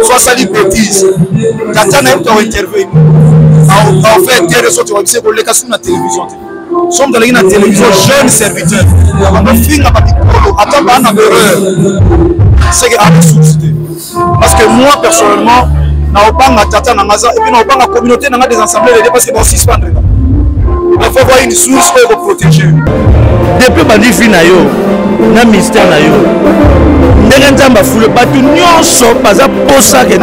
soit ça dit bêtise. Tata n'a pas intervenu. En fait, des ressorts qui ont été pour les cas sur la télévision. Nous sommes dans la télévision, jeunes serviteurs. On a fini à partir de attends, on a erreur. C'est qu'il y a une substitution. Parce que moi, personnellement, je tata na ngaza et puis na la communauté na des assemblées les dépasser pour suspendre. Il faut voir une source pour protéger. Depuis bandi fina yo na mystère na yo. Ndenge nzamba fule batu nyonso baza posa ke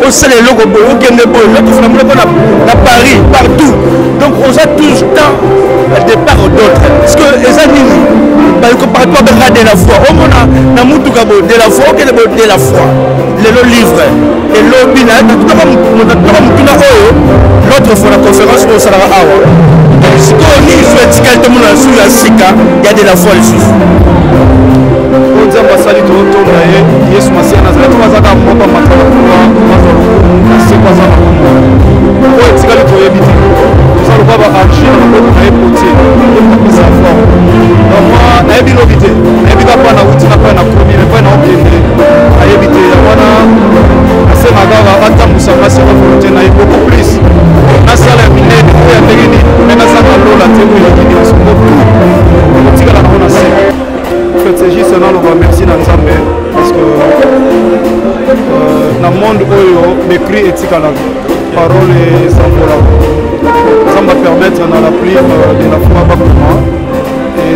au sale logo boy ou kende boy l'autre fina na Paris partout. Donc on a tout le temps de part ou d'autre. Parce que les amis partout avec de la foi. Au moins na mutuka de la foi que de la foi. Le livre et l'obina l'autre fois la conférence au Salara Awa. Si on y fait étiquette tout le monde sur la sika, il y a de la foi dessus. On dit à Sali tout le monde, Yesu Masia Nazareth, on va s'arrêter à moi, c'est quoi ça? On étiquette tout le monde. Nous allons pas marcher, on va pas écouter, on va pas savoir. Donc moi, na ebi lobité, na ebi ka pana uti na pana komi, na pana obende, na ebité, ya wana, ase magawa ata musanga se volonté na beaucoup plus. Na sala mine ya tegini, mais na sala lola tebo ya kini on se beaucoup. On tika la on a se. En fait, c'est juste un on merci na Nzambe parce que dans le monde oyo l'écrit etika la parole et sans ça va permettre dans la pluie de la foi bakuma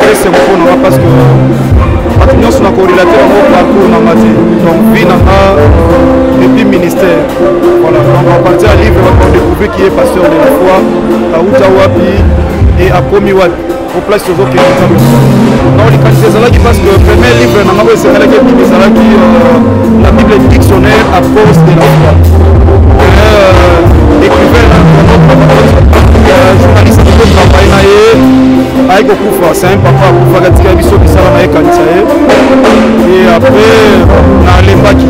et c'est bon parce que nous sommes corrélatés au parcours dans matin donc vie depuis ministère voilà donc on partit à livre on découvre qui est pasteur de la foi à Utawapi et à Komiwat au place aux autres qui non les qualités là qui parce que le premier livre dans ma c'est là qui la Bible est dictionnaire à cause de la foi écrivain journaliste qui peut travailler avec Okufa, c'est un papa Okufa qui a dit que ça va et après dans les Baki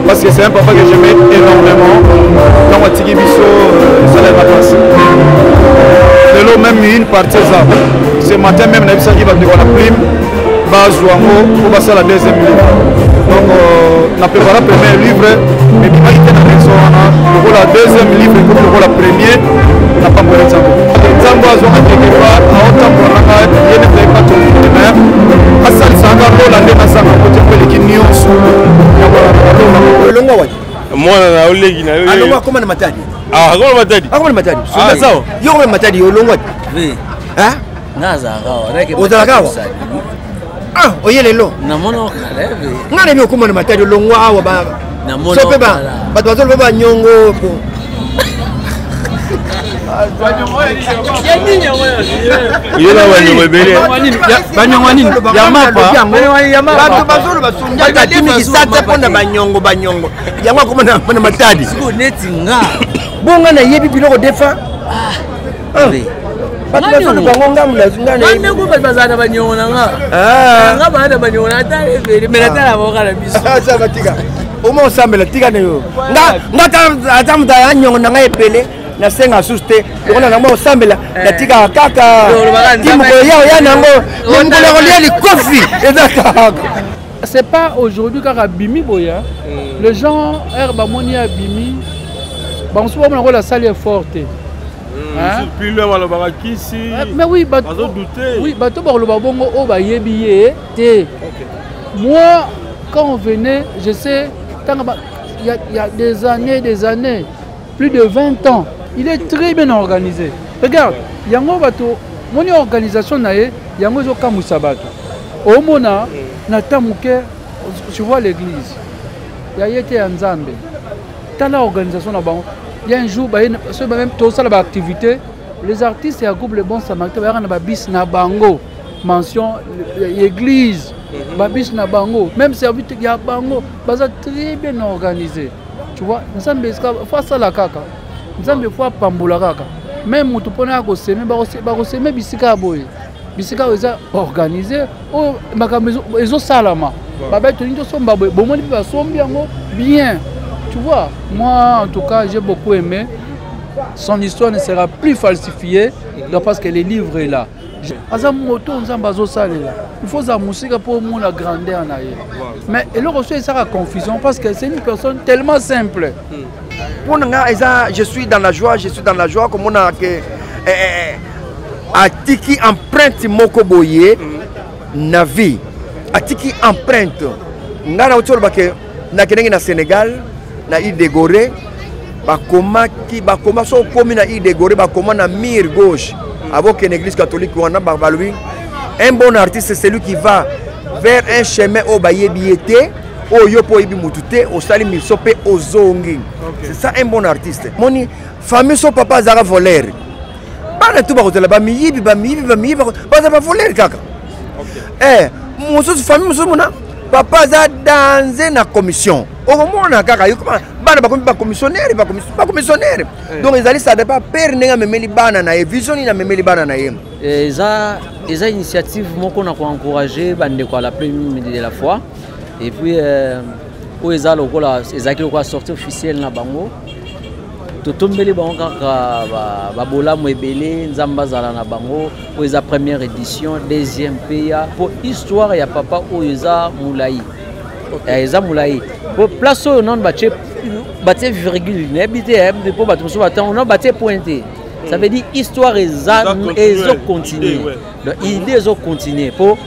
parce que c'est un papa que j'aimais énormément dans ma tigi biso ça l'a passé de l'eau même une partie ça ce matin même on a vu ça qui va devoir la prime base pour passer la deuxième livre donc on a préparé le premier livre mais il m'a été dans pour la deuxième livre pour la première on n'a pas moyen de savoir Nzambo azonga quelque part à autant pour la yene fait pas tout le même asali sanga rola ndena sanga ko tepele kinyoso longo waji mwana na olegi na yo alongo koma na matadi koma matadi koma matadi sunda sawa yo koma matadi yo longo waji oui naza gawa reke gawa oyele lo na mono kalebe ngane ni koma na matadi longo awa ba na mono so peba ba bazo ba nyongo ko yela wani webele banyongo nini yamapa bato bazolo basunja tatimi kisata pona banyongo yango akoma na matadi neti nga bonga na yebi biloko defa bato bazolo bango ngamu na zungana yebi ngo bazana banyongo na nga nga bana banyongo na tale mena tala boka na biso sa batika omo sambela tika na yo nga atamuta ya nyongo na nga epele na senga suste on a mo sambela na tika kaka timu yao ya nango ngolo li kofi ezaka c'est pas aujourd'hui kaka bimi boya les gens herba moni ya bimi ba on na la salle est forte puis le malobaka kisi mais oui bato douter oui bato ba loba bongo o ba yebiye te moi quand on venait je sais il y a des années plus de 20 ans. Il est très bien organisé. Regarde, yango bato, mon organisation nae, yango zo kamusa bato. Au mona, na tamuke, tu vois l'église. Ya yete Nzambe. Tala organisation na bango. Il y a un jour, ce même tout ça la activité, les artistes et un groupe les bons samaritains, il y a ba bis na bango, mention l'église, ba bis na bango, même serviteur ya bango, baza très bien organisé. Tu vois, Nzambe faut ça la kaka. Nzambe faut pambola kaka. Même mutu pona ko seme ba ko seme bisika boye. Bisika eza organisé o makambo ezo salama. Ba ba to nto somba boye. Bomoni ba sombi yango bien. Tu vois, moi en tout cas, j'ai beaucoup aimé. Son histoire ne sera plus falsifiée parce que le livre est là. aza moto nzambe azosalela il faut za musique pour mon grandeur na ye mais et le reçu ça la confusion parce que c'est une personne tellement simple pour nga je suis dans la joie comme on a que atiki empreinte moko boye na vie atiki empreinte ngana otolo bake na kenenge na Sénégal na Idégoré bakoma so komi na Idégoré bakoma na mur gauche avec une église catholique wana barbalui un bon artiste c'est celui qui va vers un chemin au bayebiété au yopo ibi mutute au sali misope au zongi c'est ça un bon artiste moni famille son papa zara voleur bana tu ba kotela ba miyibi ba voleur kaka mususu famille mususu mona papa za danser na commission au moment na kaka yukuma bana ba commissionnaire donc ils allaient ça dépend père nenga memeli bana na vision na memeli bana na yem eza initiative moko na ko encourager bande ko la première de la foi et puis o eza lokola ezaki ko sortie officielle na bango totombeli bango kaka ba bola mo ebele nzamba zala na bango o eza première édition deuxième PA pour histoire ya papa o eza Moulayi eza Moulayi pour place au nom batie virgule n'habité pour bato so bato on batie pointé ça veut dire histoire ezo continuer donc idée ezo continuer pour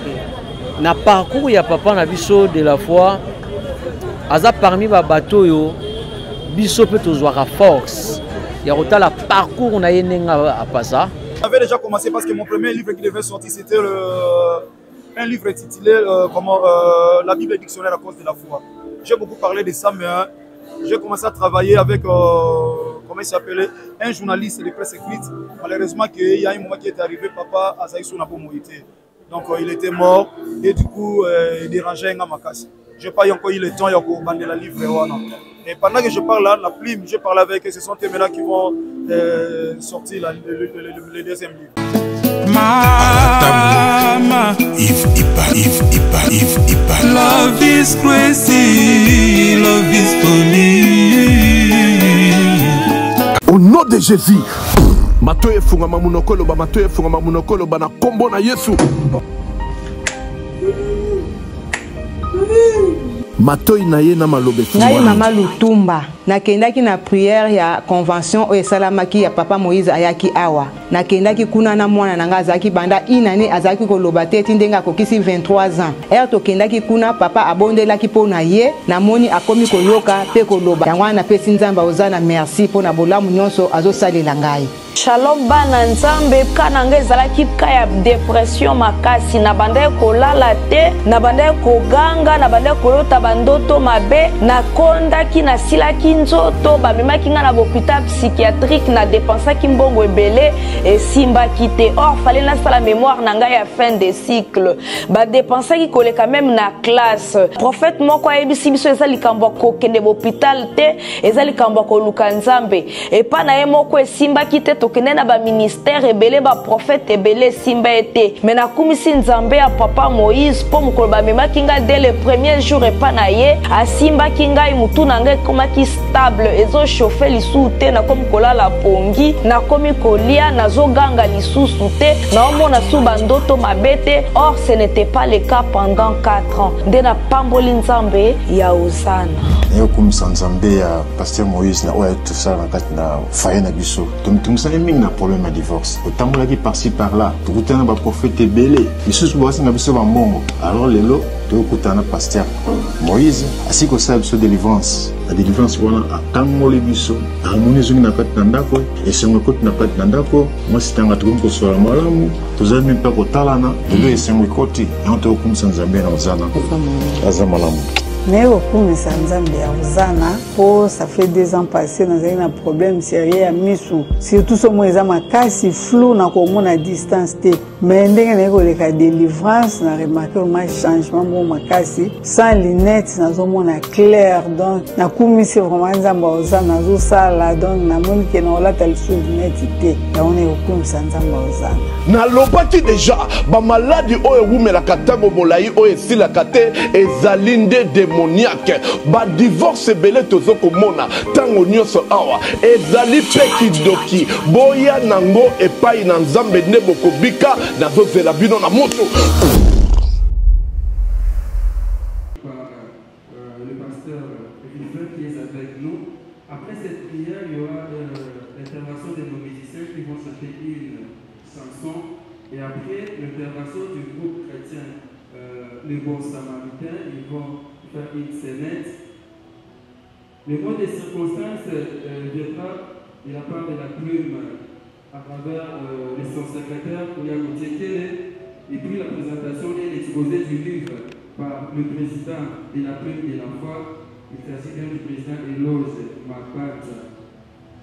na parcours ya papa na biso de la foi aza parmi ba bato yo biso peut tozwaka force ya rotala parcours on a yenenga à passer. J'avais déjà commencé parce que mon premier livre qui devait sortir c'était un livre intitulé La Bible et dictionnaire à cause de la foi. J'ai beaucoup parlé de ça, mais j'ai commencé à travailler avec comment il s'appelait, un journaliste de presse écrite. Malheureusement, il y a un moment qui est arrivé, papa Azaïsou n'a pas moïté. Donc il était mort et du coup il dérangeait un makas. Je n'ai pas encore eu le temps de bander la livre. Et pendant que je parle là, la plume, je parle avec eux, ce sont eux-là qui vont sortir le deuxième livre. Mama, Yves Ipa. Love is crazy, love is funny. Au nom de Jésus, matoye funga mamunokolo ba na kombo na Yesu. Matoy na ye na malobe ngai mama Lutumba nakendaki na prière ya convention o esalamaki ya papa Moïse ayaki awa nakendaki kuna na mwana nanga azaki banda inane azaki koloba te tindenga kokisi 23 ans tokendaki kuna papa abondelaki pona ye namoni akomi koyoka pe koloba yango na pesi nzamba ozana merci pona bolamu nyonso azosalela ngai. Shalom bana nzambe kana ngai ezalaki ka ya dépression makasi na banda kolala te na banda koganga na banda kolota bandoto mabe na kondaki na silaki nzoto bamemaki nga na hôpital psychiatrique na dépensaki mbongo ebele esimbaki te or fallait nasala mémoire na ngai ya fin de cycle ba dépensaki koleka même na classe prophète moko ayebisi biso eza likambo kokende hôpital te eza likambo koluka nzambe epa na ye moko esimbaki te tokende na ba ministère ebele ba prophète ebele simba ete mais nakumisi nzambe ya papa Moïse po mokolo bamemaki nga dès le premier jour epa na ye asimbaki ngai mutu na ngai komaki stable ezo chauffer lisusu te na komi kolala pongi na komi kolia nazoganga lisusu te na omona su bandoto mabete or ce n'était pas le cas pendant 4 ans nde na pamboli nzambe ya Osana nayo kumisa nzambe ya pasteur Moïse na oya tosala na kati na faye na biso tomisani mingi na problème ya divorce otambolaki par-ci par-là tokutana ba prophète ebele lisusu basinga biso bambongo alors lelo tokutana pasteur Moïse asi kosala biso délivrance la délivrance wana atangoli biso harmonie ezongi na kati na ndako esengo ekoti na kati na ndako mwasi tanga tokomi kosola malamu tozali mpe mpe kotalana lelo esengo ekoti yango tokokumisa nzambe na ozana aza malamu mais okumisa nzambe ya Osana po ça fait 2 ans passés nazali na problème sérieux ya misu surtout somo eza makasi flou na komona distance te mais ndenge na koleka délivrance na remarqué un changement mo makasi sans lunettes nazomona clair donc nakumisi vraiment nzambe Osana nazosala donc namoni ke na olata lisu lunettes te yaone okumisa nzambe Osana nalobaki déjà ba maladie oyo wumelaka ntango molayi oyo esilaka te ezali nde démoniaque badivorce ebele tozokomona ntango nyonso awa ezali mpe kidoki boya nango epai na nzambe nde bokobika nazozela bino na moto. Le pasteur River qui est avec nous. Après cette prière, il y aura l'intervention de nos musiciens qui vont chanter une chanson. Et après l'intervention du groupe chrétien, les bons samaritains, ils vont faire une scénette. Le mot des circonstances viendra de la part de la plume à travers son secrétaire Kouya Moutiekele, et puis la présentation et l'exposé du livre par le président de la plume de la foi. Il s'agit bien du président Eloge Makbat.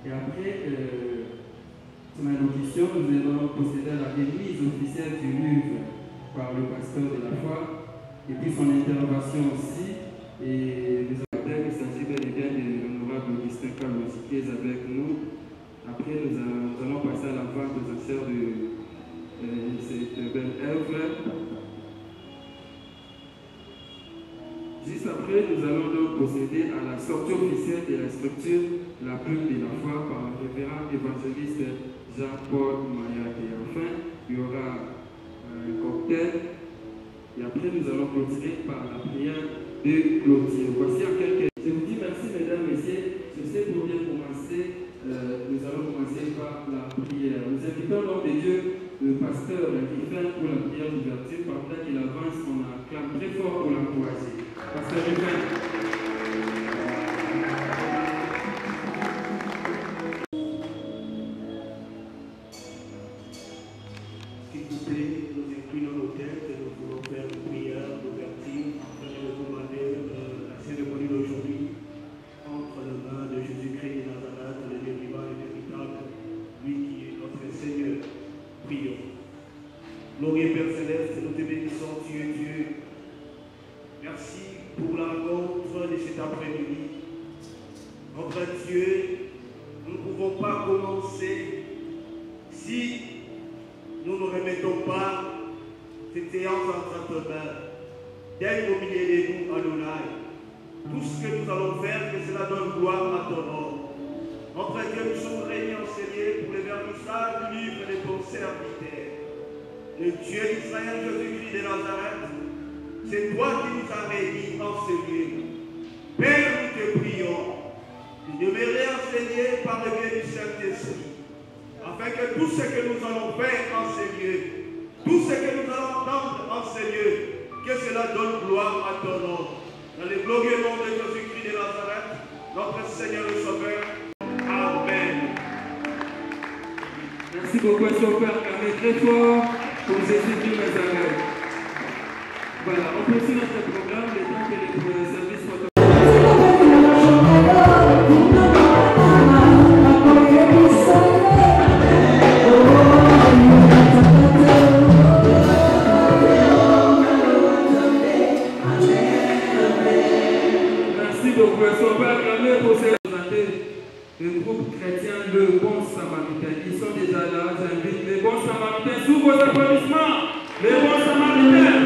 Et après son allocution, nous allons procéder à la remise officielle du livre par le pasteur de la foi, et puis son intervention aussi. Et les auteurs, il s'agit bel et bien de l'honorable Augustin Carlos qui est avec nous. Après, nous allons passer à la vente aux enchères de cette belle œuvre. Juste après, nous allons donc procéder à la sortie officielle de la structure La Plume de la Foi par le révérend évangéliste Jean-Paul Mayak. Et enfin, il y aura un cocktail. Et après, nous allons clôturer par la prière de clôture. Voici en quelques... Je vous dis merci, mesdames, messieurs. Je sais pour bien commencer, nous allons commencer par la prière. Nous invitons l'homme de Dieu, le pasteur River, pour la prière d'ouverture. Pendant qu'il avance, on acclame très fort pour l'encourager. Pasteur River. S'il vous plaît, nous inclinons nos têtes et nous voulons faire une prière d'ouverture afin de recommander la cérémonie d'aujourd'hui entre les mains de Jésus-Christ de Nazareth, le dérivant et véritable, lui qui est notre Seigneur. Prions. Glorieux Père Céleste, nous te bénissons, tu es Dieu. Merci pour la rencontre de cet après-midi. Notre Dieu, nous ne pouvons pas commencer si nous ne remettons pas cette séance entre tes mains. Dès au milieu de nous, Adonai, tout ce que nous allons faire, que cela donne gloire à ton nom. Notre Dieu, nous sommes réunis en Seigneur pour le vernissage du livre de ton serviteur. Le Dieu d'Israël, Jésus-Christ de Nazareth, c'est toi qui nous as réunis en Seigneur. Père, nous te prions de demeurer enseigné par le biais du Saint-Esprit, afin que tout ce que nous allons faire en Seigneur, tout ce que nous allons entendre en Seigneur, que cela donne gloire à ton nom. Dans le glorieux nom de Jésus-Christ de Nazareth, notre Seigneur et Sauveur. Amen. Merci beaucoup, son Père, très fort pour Jésus-Christ de Nazareth. Voilà, on poursuit notre programme, le temps que les services sont... Merci beaucoup, on peut acclamer pour se présenter le groupe chrétien Le Bon Samaritain. Ils sont déjà là, j'invite les bons samaritains sous vos applaudissements. Les bons samaritains.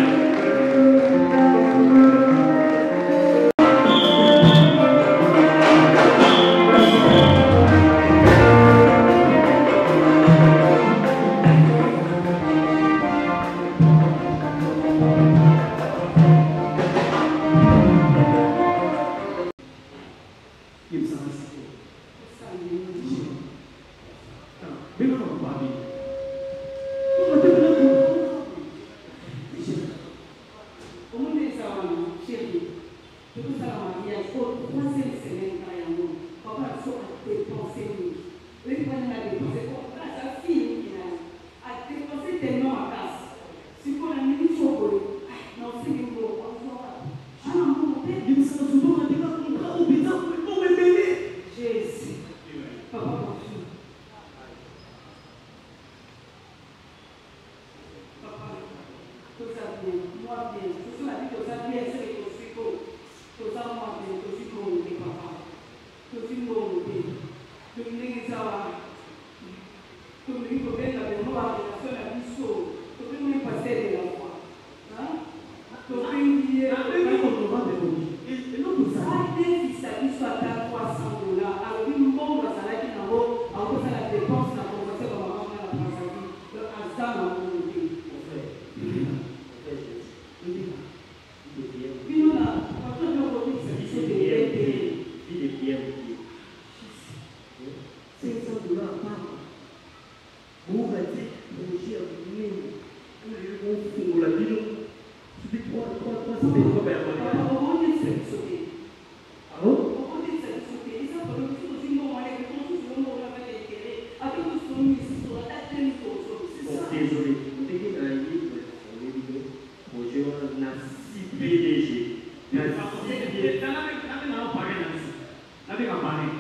avec un panier.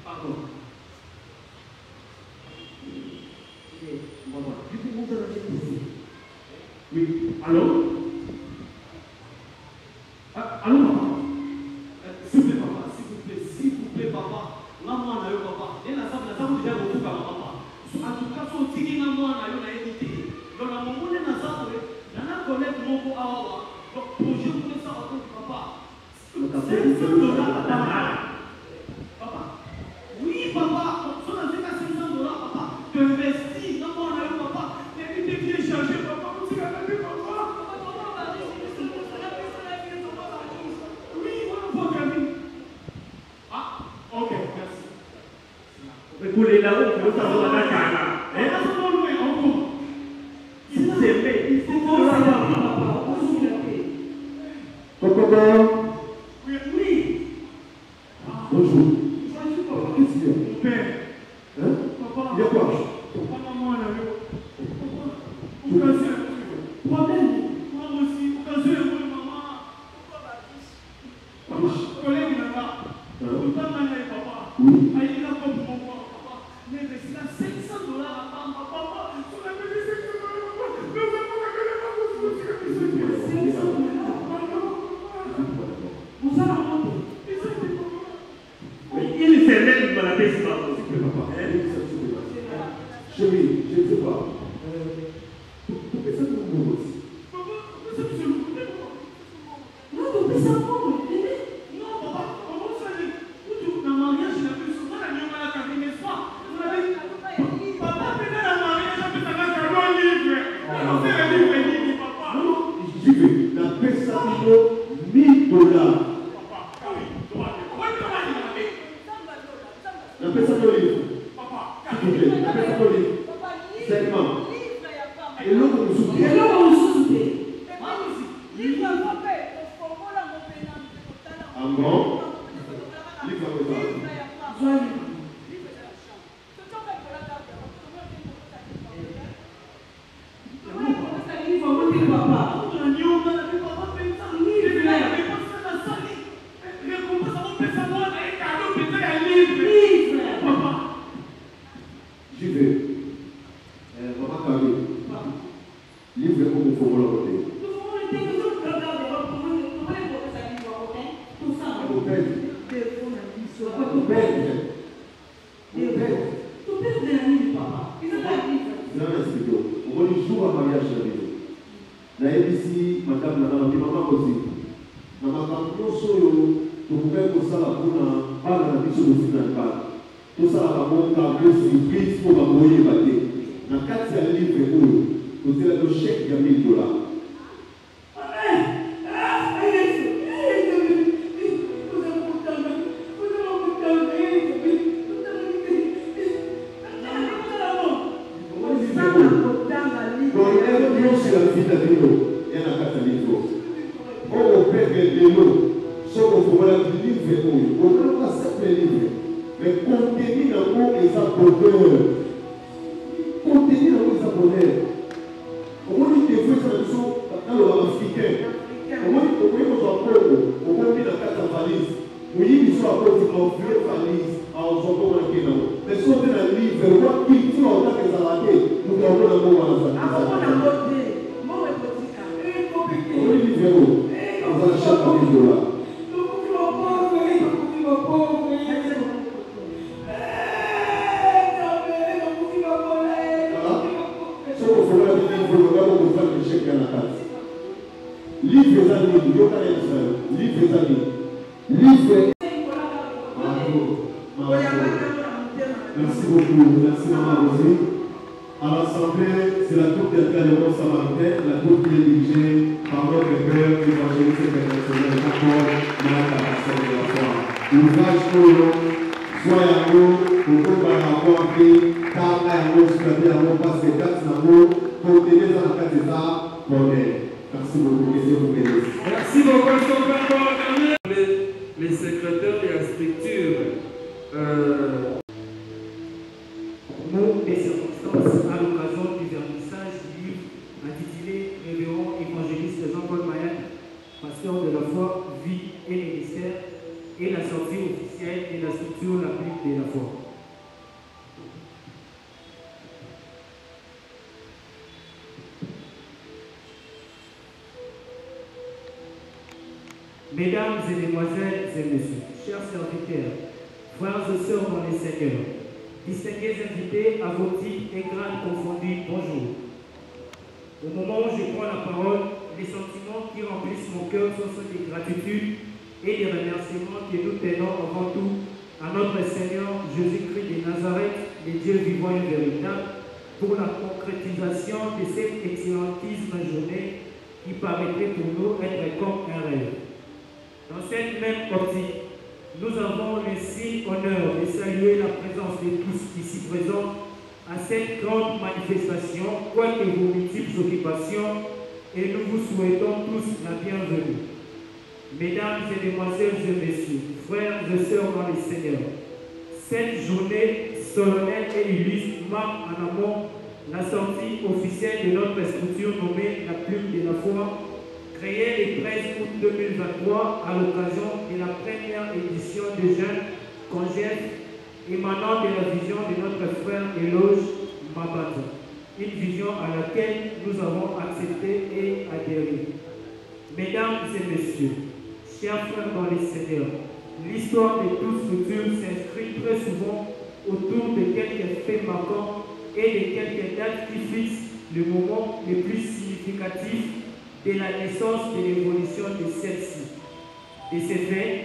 Pardon. Oui, allô? Allô, papa? S'il vous plaît, papa, s'il vous plaît, papa. Là, moi, on a eu papa. Et la salle, déjà beaucoup, papa. En tout cas, son tiki, là, moi, on a eu la évité. Donc, la maman, on est dans ça, on a collègue, mon beau, donc, projet, pour ça, papa. $500 à ta mère. Papa. Oui, papa. Si on a fait $500, papa, tu investis. Là, moi, on a eu papa. Et puis, tu viens changer, papa. Tu vas faire papa. Ok, merci. Pour les là-haut, il faut savoir la cara. Et là, c'est bon, oui, encore. Il s'aimait, il s'aimait. Oui, oui. Bonjour. Qu'est-ce qu'il y a? Mon père. Hein? Papa. Il y a quoi? Papa, maman, là, occasion. Problème. Moi aussi, occasion, maman. Papa, collègue là-bas. Papa, oui. Il a pas pour moi, papa. Mais c'est là $500 à papa. Tu l'as payé $500, papa. Mais on va pas gagner la bourse. Vous allez rentrer. Il s'est même dans la baisse, papa. Chérie, je ne sais pas. Pourquoi ça nous aussi? Papa, c'est le côté, papa. Non, mais ça va, non, papa, comment ça dit? Dans le mariage, il a plus souvent la nuit, on a la n'est-ce pas? Papa, peut-être la mariage, on peut savoir qu'un bon livre. On fait le livre, papa. Non, j'y vais. La paix, ça vaut $1000. La paix, ça vaut livre. S'il vous plaît, la paix, ça vaut livre. Seulement. Et l'autre, vous souffrez. Et l'autre, vous souffrez. Ah bon? Livre à quoi? J'y vais. Papa Kavé. Livre comme il faut me l'envoyer. Na ABC madame na mama kozi na makambo soyo tukupe kosala kuna bana na biso bosina ba tosala bamonga bo surprise po baboye bate na kati ya livre oyo tozela to chèque ya $1000. Merci beaucoup, merci Maman Rosée. À l'Assemblée, c'est la troupe des Galeros Samaritains, la troupe qui est dirigée par notre père, évangéliste international, Paul Malaka, pasteur de la foi. L'ouvrage pour nous, soit yango, pour que par rapport à qui, car yango, sur la vie yango, parce que quatre yango, pour t'aider dans la carte des arts, bonheur. Merci beaucoup, que Dieu vous bénisse. Merci beaucoup, les secrétaires et la structure. Mots et circonstances à l'occasion du vernissage du livre intitulé Révérend évangéliste Jean-Paul Maillat, pasteur de la foi, vie et ministère. et la sortie officielle de la structure la plus de la foi. Mesdames et mesdemoiselles et messieurs, chers serviteurs, frères et sœurs dans les Seigneurs, distingués invités à vos titres et grades confondus, bonjour. Au moment où je prends la parole, les sentiments qui remplissent mon cœur sont ceux de gratitude et des remerciements que nous tenons avant tout à notre Seigneur Jésus-Christ de Nazareth, le Dieu vivant et véritable, pour la concrétisation de cette excellentissime journée qui paraîtrait pour nous être comme un rêve. Dans cette même optique, nous avons le signe honneur de saluer la présence de tous ici présents à cette grande manifestation, quoique vos multiples occupations, et nous vous souhaitons tous la bienvenue. Mesdames et mesdemoiselles et messieurs, frères et sœurs dans les Seigneurs, cette journée solennelle et illustre marque en amont la sortie officielle de notre structure nommée la Plume de la Foi, créée le 13 août 2023 à l'occasion de la première édition des Jeunes Congènes émanant de la vision de notre frère Eloge Mabata, une vision à laquelle nous avons accepté et adhéré. Mesdames et messieurs, chers frères dans les Seigneurs, l'histoire de toute structure s'inscrit très souvent autour de quelques faits marquants et de quelques dates qui fixent le moment le plus significatif de la naissance et de l'évolution de celle-ci. Et c'est fait,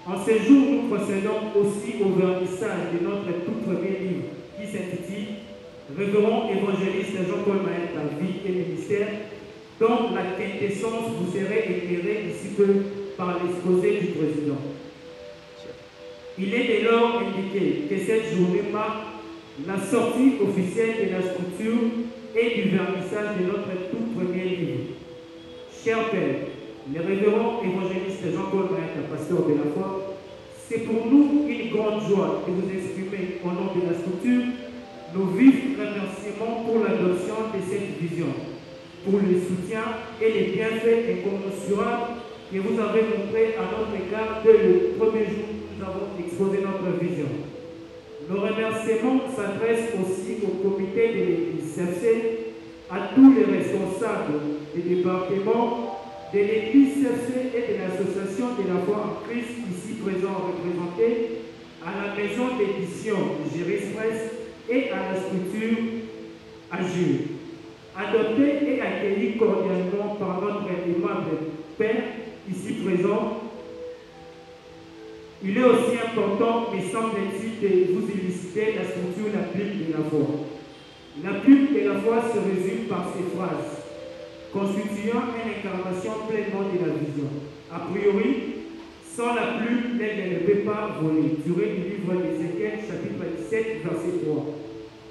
en ce jour, nous procédons aussi au vernissage de notre tout premier livre qui s'intitule Révérend évangéliste Jean-Paul Maët, la vie et ministère, dont la quintessence vous serait éclairée ici peu par l'exposé du président. Il est dès lors indiqué que cette journée marque la sortie officielle de la structure et du vernissage de notre tout premier livre. Cher Père, le révérend évangéliste Jean-Paul Maët, pasteur de la foi, c'est pour nous une grande joie de vous exprimer au nom de la structure nos vifs remerciements pour l'adoption de cette vision, pour le soutien et les bienfaits incommensurables que vous avez montrés à notre égard dès le premier jour où nous avons exposé notre vision. Nos remerciements s'adressent aussi au comité de l'Église CFC, à tous les responsables des départements de l'Église CFC et de l'association de la foi en Christ ici présents représentés, à la maison d'édition Géris Presse et à la structure Agile. Adopté et accueilli cordialement par notre aimable Père ici présent, il est aussi important, me semble-t-il, de vous illuster la structure la plume de la foi. La plume de la foi se résume par ces phrases, constituant une incarnation pleinement de la vision. A priori, sans la plume, l'aigle ne peut pas voler. Durée du livre d'Ézéchiel, chapitre 17, verset 3.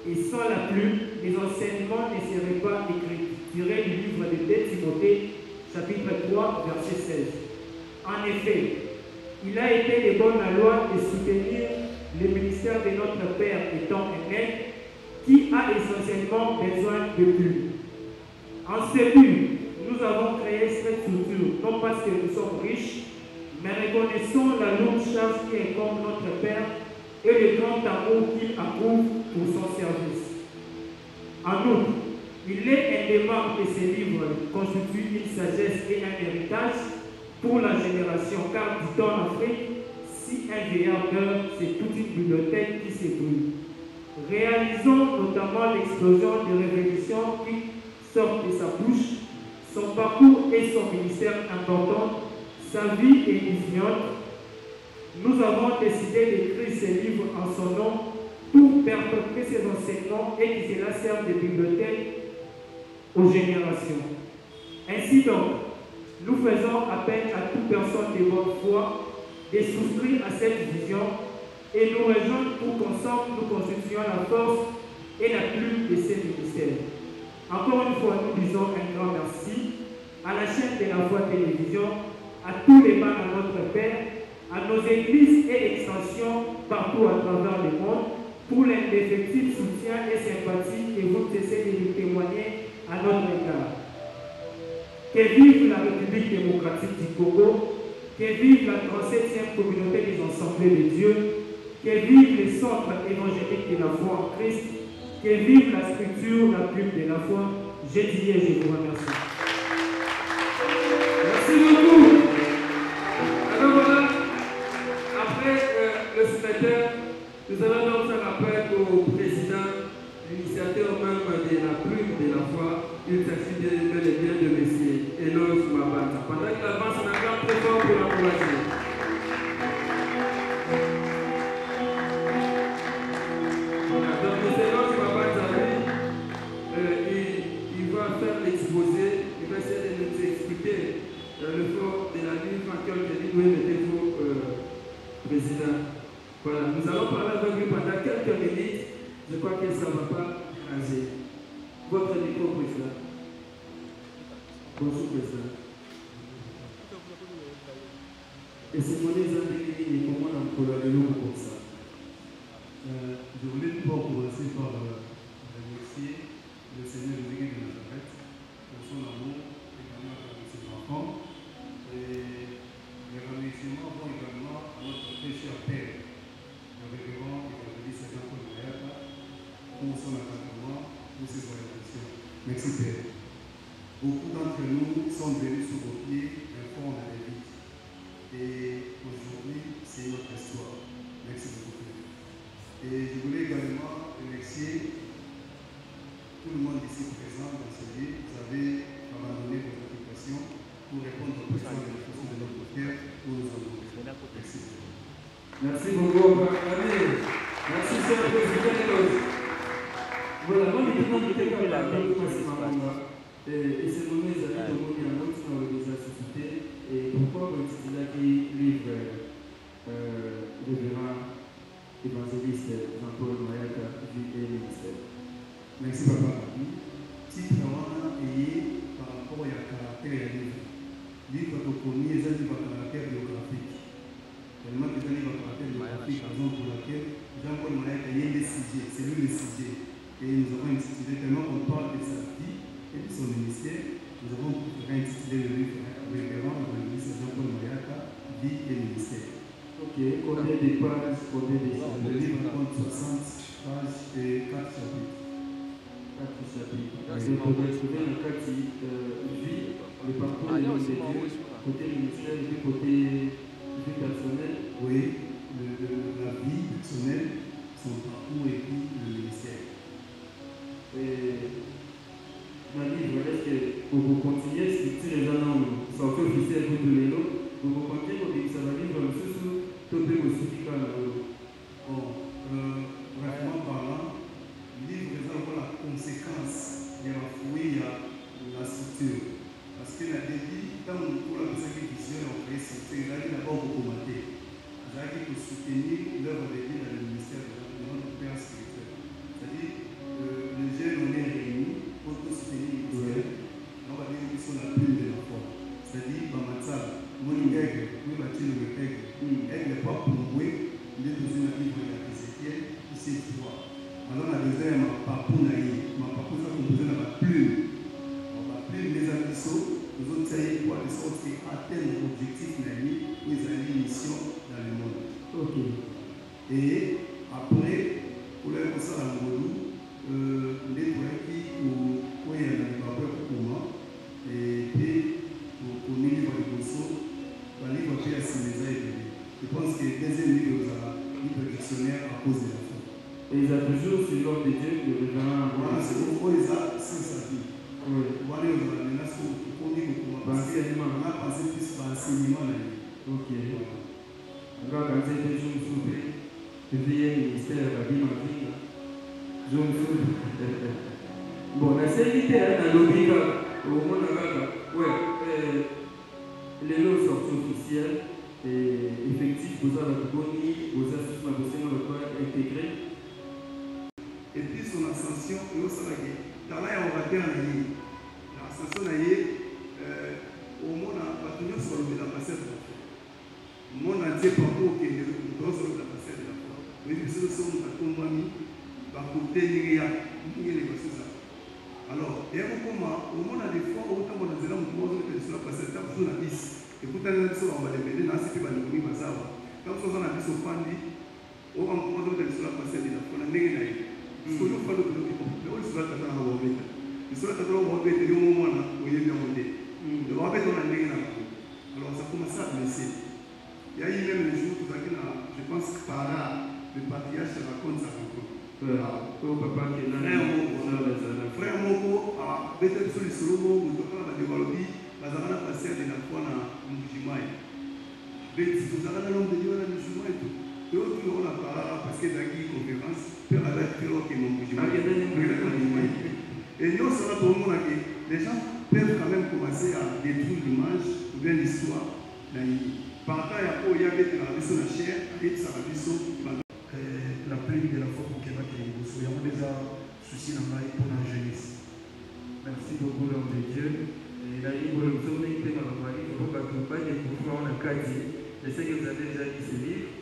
Et sans la plume, les enseignements ne seraient pas écrits. Durée du livre de 2 Timothée, chapitre 3, verset 16. En effet, il a été de bonne loi de soutenir le ministère de notre Père étant un être qui a essentiellement besoin de plume. En ce but, nous avons créé cette structure, non parce que nous sommes riches, mais reconnaissons la lourde charge qui incombe notre Père et le grand amour qu'il approuve pour son service. En outre, il est indéniable que ces livres constituent une sagesse et un héritage pour la génération, car dit-on en Afrique, si un vieillard meurt, c'est toute une bibliothèque qui s'ébrouille. Réalisons notamment l'explosion de révélations qui sortent de sa bouche, son parcours et son ministère important, sa vie édifiante. Nous avons décidé d'écrire ces livres en son nom pour perpétuer ses enseignements et que cela serve de bibliothèque aux générations. Ainsi donc, nous faisons appel à toute personne de bonne foi de souscrire à cette vision et nous rejoindre pour qu'ensemble nous constituions la force et la plume de ces ministères. Encore une fois, nous disons un grand merci à la chaîne de la Voix Télévision, à tous les membres de notre Père, à nos églises et extensions partout à travers le monde pour l'indéfectible soutien et sympathie que vous cessez de nous témoigner à notre égard. Que vive la République démocratique du Congo, que vive la 37e communauté des soufflet de Dieu, que vive les centres évangéliques de la foi en Christ, que vive la structure, la pub de la foi. J'ai dit et je vous remercie. Merci beaucoup. Alors voilà, après le sénateur, nous allons donc faire appel au président, l'initiateur même de la plume de la foi. Il s'agit bel et bien de Messier Elos Mabata. Pendant qu'il avance, on a un très fort pour l'encourager. Donc, M. Elos Mabata, il va faire l'exposé, il va essayer de nous expliquer le fort de la vie en quelques minutes, président. Voilà, nous allons parler avec lui pendant quelques minutes. Je crois que ça ne va pas raser. Votre micro, président. Bonjour, président. Et c'est mon exemple comment on peut le nom comme ça. Je voulais d'abord commencer par remercier le Seigneur Jésus de Nazareth pour son amour également avec ses enfants. Et les remerciements vont également à notre très cher Père, le révérend évangéliste Jean-Paul Mayaka, pour son accompagnement, pour ses orientations. Merci Père. Beaucoup d'entre nous sont venus sur vos pieds informes de la vie. Et aujourd'hui, c'est notre histoire. Merci beaucoup Père. Et je voulais également remercier tout le monde ici présent dans ce lieu. Vous avez abandonné vos occupations pour répondre aux questions de notre Père pour nous envoyer. Merci. Merci beaucoup. Merci, cher président. Voilà, moi, je demande de quelqu'un la même chose, et c'est nommé Zali de Moni à notre société. Et pourquoi c'est là qui livre le révérend évangéliste Jean-Paul Mayaka, vie et ministère. Merci, Papa. Si tu as payé par rapport à caractère livre, livre que connu est un livre à caractère biographique. Tellement que c'est un livre à caractère biographique, raison pour laquelle Jean-Paul Mayaka est le sujet, c'est lui le sujet. Et nous avons intitulé, tellement qu'on parle de sa vie et de son ministère, nous avons préféré intituler le livre révérend évangéliste Jean-Paul Mayaka, vie et ministère. Ok, combien de pages, combien de chapitres? Le livre compte 60 pages et 4 chapitres. 4 chapitres. Donc, on va trouver le cas qui vit le parcours de l'homme de Dieu, côté ministère et côté vie personnelle. Oui, la vie personnelle, son parcours et puis le ministère. Et dans le livre, est-ce que vous continuez, si les gens sont officiels pour tous les noms, vous continuez pour que ça va vivre un sous topé aussi quand vraiment parlant, le livre présente la conséquence de la fouille à la structure. Parce que la début, quand on trouve la personne qui visionne en fait, c'est d'abord pour commenter. Vous avez pour soutenir l'œuvre de Dieu dans le ministère de notre Père spirituel. C'est-à-dire, les jeunes, on est réunis pour tout soutenir le ministère. On va dire qu'ils sont la plume de la foi. C'est-à-dire, Bamatsal, Moningègue, oui, Mathilde Mekègue, elle n'est pas pour mouer, il est dans une livre d'Ézéchiel, qui s'est foi. Alors, on a besoin de ma papounaïe, ma papou, ça composé de ma plume. Ma plume, les amis, nous avons essayé de sorte qu'atteindre l'objectif de la vie, où ils ont une mission dans le monde. Ok. Et après, pour les personnes à Moulou, les poètes qui ont été dans le pour moi, et puis pour les livres de Bosso, le livre qui a signé, je pense que le deuxième livre a un dictionnaire à cause de la foi. Et ils ont toujours sur l'ordre de Dieu, le révérend. Voilà, c'est pourquoi ils ont sans sa vie. Voilà, ils ont la menace pour dire que on a pensé plus par enseignement. Ok. Alors, quand c'était je me souviens, je veillais au ministère de la vie, ma vie. Je me souviens. Bon, la sécurité dans l'obédience, au moment où les lots sortent officiels et effectifs, vous avez la bonne, vous avez intégré. Et puis son ascension, et au salarié. Dans là, on va dire l'ascension, au monde, on va tenir sur le passé de la foi. Le monde entier, partout, qui est sur le passé de la foi. Mais nous sommes à ton ami, à côté de l'IA, alors, et au moment des fois, autant on a dit là, on peut sur la passé de la foi, et pourtant, on va les mener dans ce qui va nous dire, quand on a biso fandi o on de cela passer de la fona ndenge na ye so yo fando ko mais on sera tata na wobeta sera tata na wobeta yo mo mona o yebi onde de wobeta on ndenge na ko alors ça commence à blesser il y a eu même le jour tout à je pense que par le patriarche raconte ça encore frère moko a beta biso lisolo mo mutokala ba développer bazana passer de la fona mujimai beti tozala na l'homme de Dieu na mujimai tout et autres on a parlé parce que dans qui conférence peut avec que mon mujimai et nous ça va tout le monde les gens peuvent quand même commencer à détruire l'image ou bien l'histoire par rapport à quoi il y avait la mission de la chair et ça va mission la plaie de la foi pour Québec et il y a déjà souci dans la pour la jeunesse. Merci beaucoup l'homme de Dieu. Et là, il faut tourner le thème à Marie, il faut pas accompagner pour faire un cadre. Je sais que vous avez déjà lu ce livre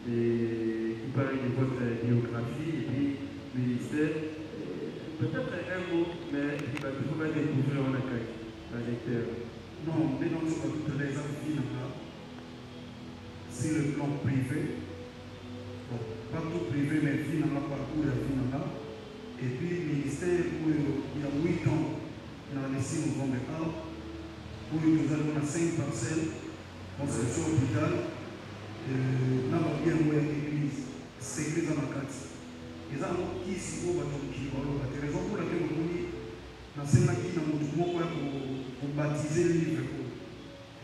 qui parle de votre biographie et puis ministère. Peut-être un mot, mais il va toujours pas découvrir un cadre, la lecteur. Non, mais non, c'est pas toutes les amis là. C'est le plan privé. Bon, pas tout privé, mais finalement parcours à finalement. Et puis, ministère où il y a 8 ans, dans les 6 novembre, où nous avons 5 parcelles, construction hôpital, dans la bien où il y a l'église, c'est l'église dans la carte. Et ça, qui s'y voit, qui va l'autre. C'est la raison pour laquelle on dit, dans ce qui dans mon mouvement pour baptiser le livre.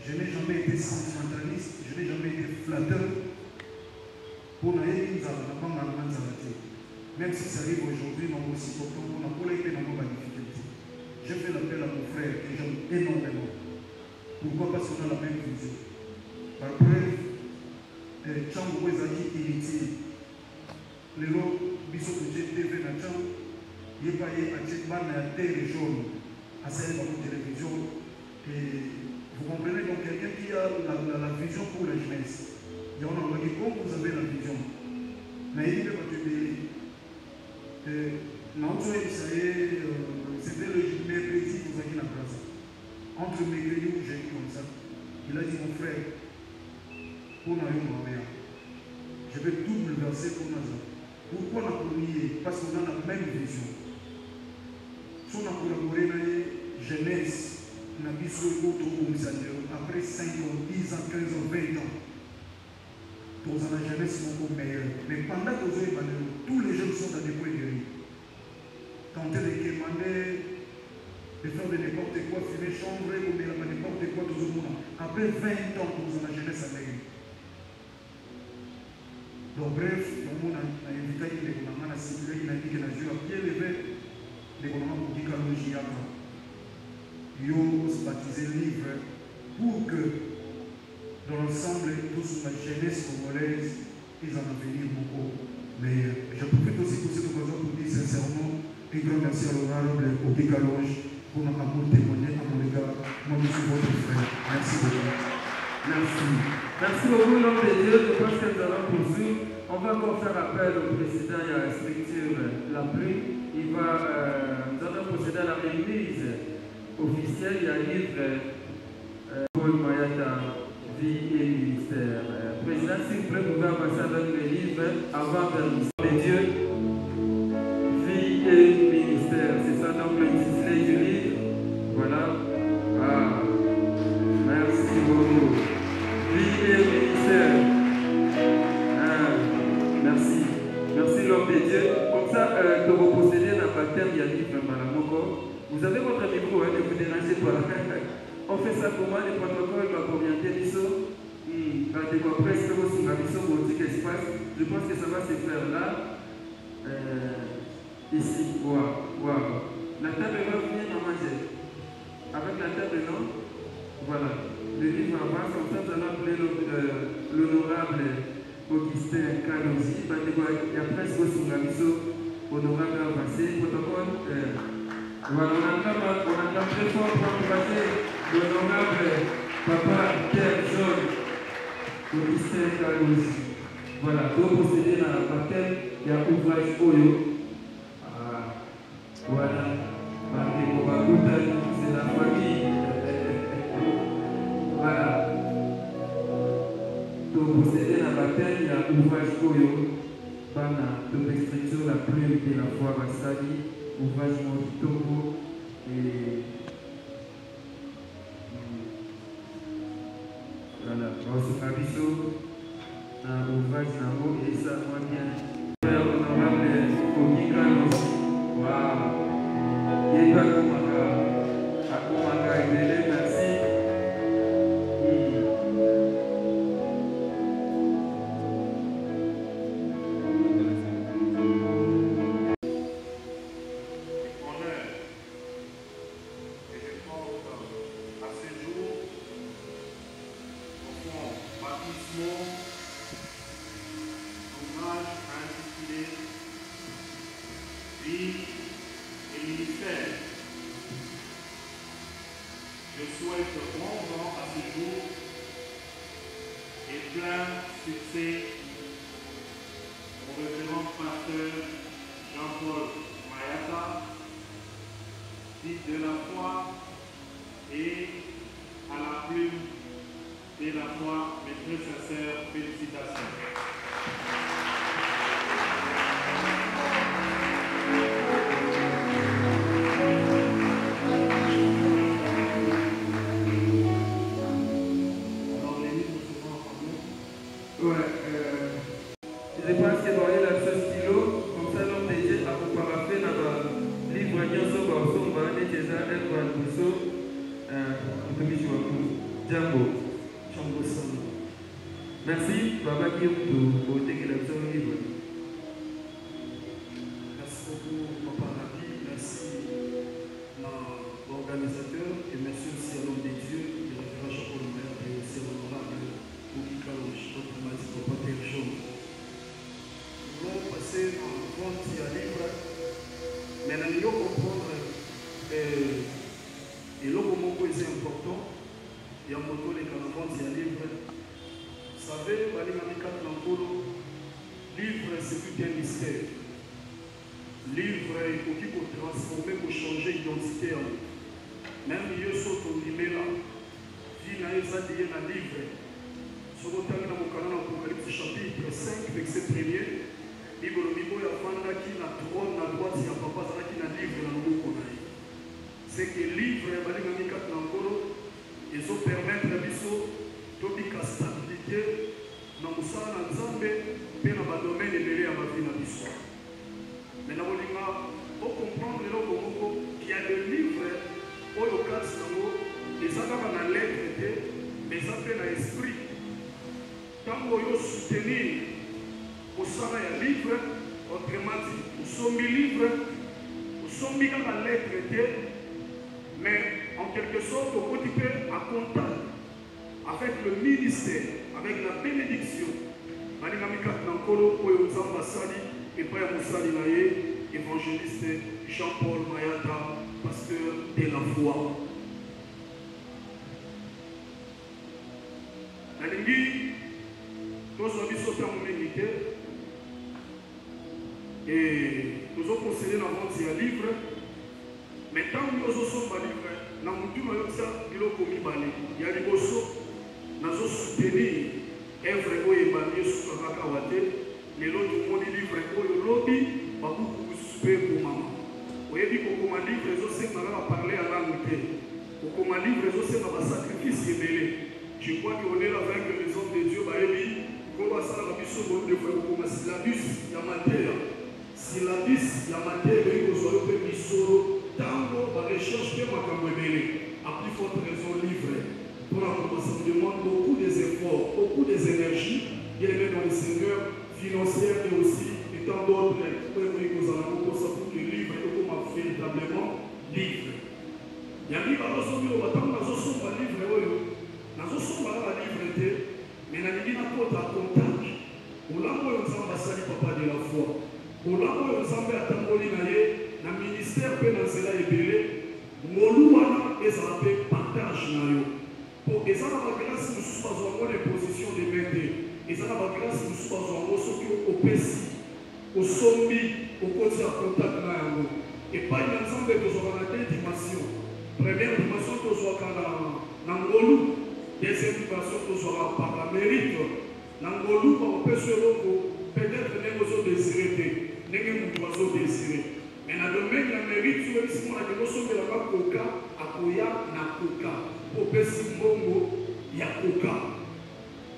Je n'ai jamais été sentimentaliste, je n'ai jamais été flatteur. Pour nous, même si ça arrive aujourd'hui, nous aussi pourtant, on a pas été dans nos difficultés. Je fais l'appel à mon frère que j'aime énormément. Pourquoi? Parce qu'on a la même vision. Par preuve, Tchango Ezaki inutile. Les lots, Bissot TV na Tchango, il n'y a pas de ban à terre jaune à celle de la télévision. Et vous comprenez donc quelqu'un qui a la vision pour la jeunesse. Et on a dit comme vous avez la vision. Mais il ne peut pas te dire. C'était le mercredi pour Zaki la place. Entre mercredi où j'ai dit comme ça, il a dit mon frère, pour nous, je vais tout bouleverser pour nous. Pourquoi on a collaboré? Parce qu'on a la même vision. Si on a collaboré dans la jeunesse, on a vu sur après 5 ans, 10 ans, 15 ans, 20 ans. Pour la jeunesse, c'est beaucoup meilleur. Mais pendant que vous avez tous les jeunes sont dans des points de vie. Tenter de demander de faire de n'importe quoi, fumer, chambrer, ou de n'importe quoi, tout le monde. Après 20 ans, pour la jeunesse américaine. Donc, bref, le monde a invité les gouvernements à cibler, il a dit que la Dieu a bien levé les gouvernements pour dire que ils ont baptisé le livre pour que dans l'ensemble, tous la jeunesse congolaise, ils en ont venu beaucoup. Mais je profite aussi pour cette occasion pour dire sincèrement un grand merci à l'honorable Okika Longe pour notre amour témoigné à mon égard. Moi, je suis votre frère. Merci beaucoup. Merci. Merci beaucoup, l'homme de Dieu. Je pense que nous allons poursuivre. On va encore faire appel au président de la structure La Pluie. Nous allons procéder à la remise officielle. Il y a un livre Paul Mayata. Vie et ministère. Président, s'il vous plaît, vous pouvez passer avec le livre avant de ministère de Dieu. Vie et ministère. C'est ça donc l'intitulé du livre. Voilà. Ah. Merci beaucoup. Vie et ministère. Ah. Merci. Merci l'homme de Dieu. Comme ça, que vous possédez dans le thème, il y a livre Malamoko. Vous avez votre micro, ne vous dérangez pas. On fait ça comment? Les protocoles doivent orienter l'ISO. Quand tu vois presque aussi la mission politique espace, je pense que ça va se faire là. Ici. Wow. La table va venir à manger. Avec la table, non? Voilà. Le livre avance. Comme ça, nous allons appeler l'honorable Augustin Kalosi. Il y a presque aussi la mission honorable avancée. Protocole. Voilà, on entend très fort pour passer l'honorable Papa Pierre Jaune, Augustin Kalosi. Voilà, pour procéder dans la baptême, il y a ouvrage Oyo. Voilà, c'est la famille. Voilà, pour procéder dans baptême, il y a ouvrage Koyo, bana de restriction, la plume de la foi Basali, ouvrage Motobo et voilà, Rosso Abisso, un ouvrage Namo et ça va bien. Père honorable Kogikan aussi, waouh, il est pas Akomaka Ebele, merci. Je souhaite bon vent à ce jour et plein succès au révérend pasteur Jean-Paul Mayata, dit de la foi et à la plume de la foi, mes très sincères félicitations. Je pense que dans la stylo, comme ça, l'homme déjà a comparé dans le livre Nyoso Bausomba, et déjà un grand bousseau, Django. Merci, Baba Guillaume, pour te la livre. Merci beaucoup, Papa Rabi, merci l'organisateur et merci aussi à l'homme des dieux, le révérend Jean-Paul Mayata et aussi à l'honorable Ogi Kalouch, notre maître Papa Père Jean. Nous allons passer en vente à livre, mais nous allons comprendre et l'autre est important, et en moto les vente à livre. Vous savez, livre c'est tout un mystère. Livre, il faut qu'il transformer pour changer d'identité. Même si vous êtes là, vie n'a pas été dans le livre. Si vous êtes dans l'Apocalypse chapitre 5, verset 1er, il y a un qui na trône à droite, il y a papa qui na livre dans le monde. C'est que le livre, ils ont permettre à nous de stabilité dans le sang de Nzambe et dans le domaine de la vie. Mais nous devons comprendre qu'il y a des livres où il y a des lettres, mais ça fait dans l'esprit. Quand vous soutenir au sein d'un livre, autrement dit, nous sommes livres, nous sommes mis dans la lettre, mais en quelque sorte, au quotidien, à contact avec le ministère, avec la bénédiction. Et Père Moussali Naye, évangéliste Jean-Paul Mayata, pasteur de la foi. Nalingi, nous avons sauté en humanité et nous avons conseillé la vente de livre. Mais tant que nous avons livre, nous avons dit que nous avons commis il y a des bossos, nous avons soutenu œuvre où il y a des sous Kakawate. Les lots du monde livre pour le lobby, beaucoup de super pour maman. Vous avez dit qu'on m'a livre, je sais qu'on va parler à langue. Qu'on m'a livre, je sais qu'on va sacrifice mêlé. Je crois qu'on est là avec les hommes de Dieu, qu'on va ça la mission de frère, comme syllabus, yamater. Syllabus, yamater, et vous aurez fait mission. Tango, la recherche de ma camouemele, à plus forte raison livre. Pour la commencer, on demande beaucoup des efforts, beaucoup des énergies, bien aimé dans le Seigneur. Financière et aussi et tant d'autres pour que le livre est véritablement livre. Il y a des livres qui sont livres, mais il y a des contact. Pour l'envoyer aux ambassades papa de la foi, pour l'envoyer aux ambassades à la ministère pénal et belé, Molouana et ça fait partage. Pour que ça n'a pas grâce, nous sommes en des positions de maître. Et ça n'a pas grâce, nous sommes en au PESI, au sommet, au côté à contact. Et pas une ensemble de deux dimensions. Première dimension, nous sommes dans Ngolou. Deuxième dimension, nous sommes par la mérite. Nangolu pour personne peut-être n'est pas désiré, n'est pas désiré. Mais dans le domaine de la mérite, sur le simon a démontré que la coca a koya na coca pour pesi mbongo ya coca.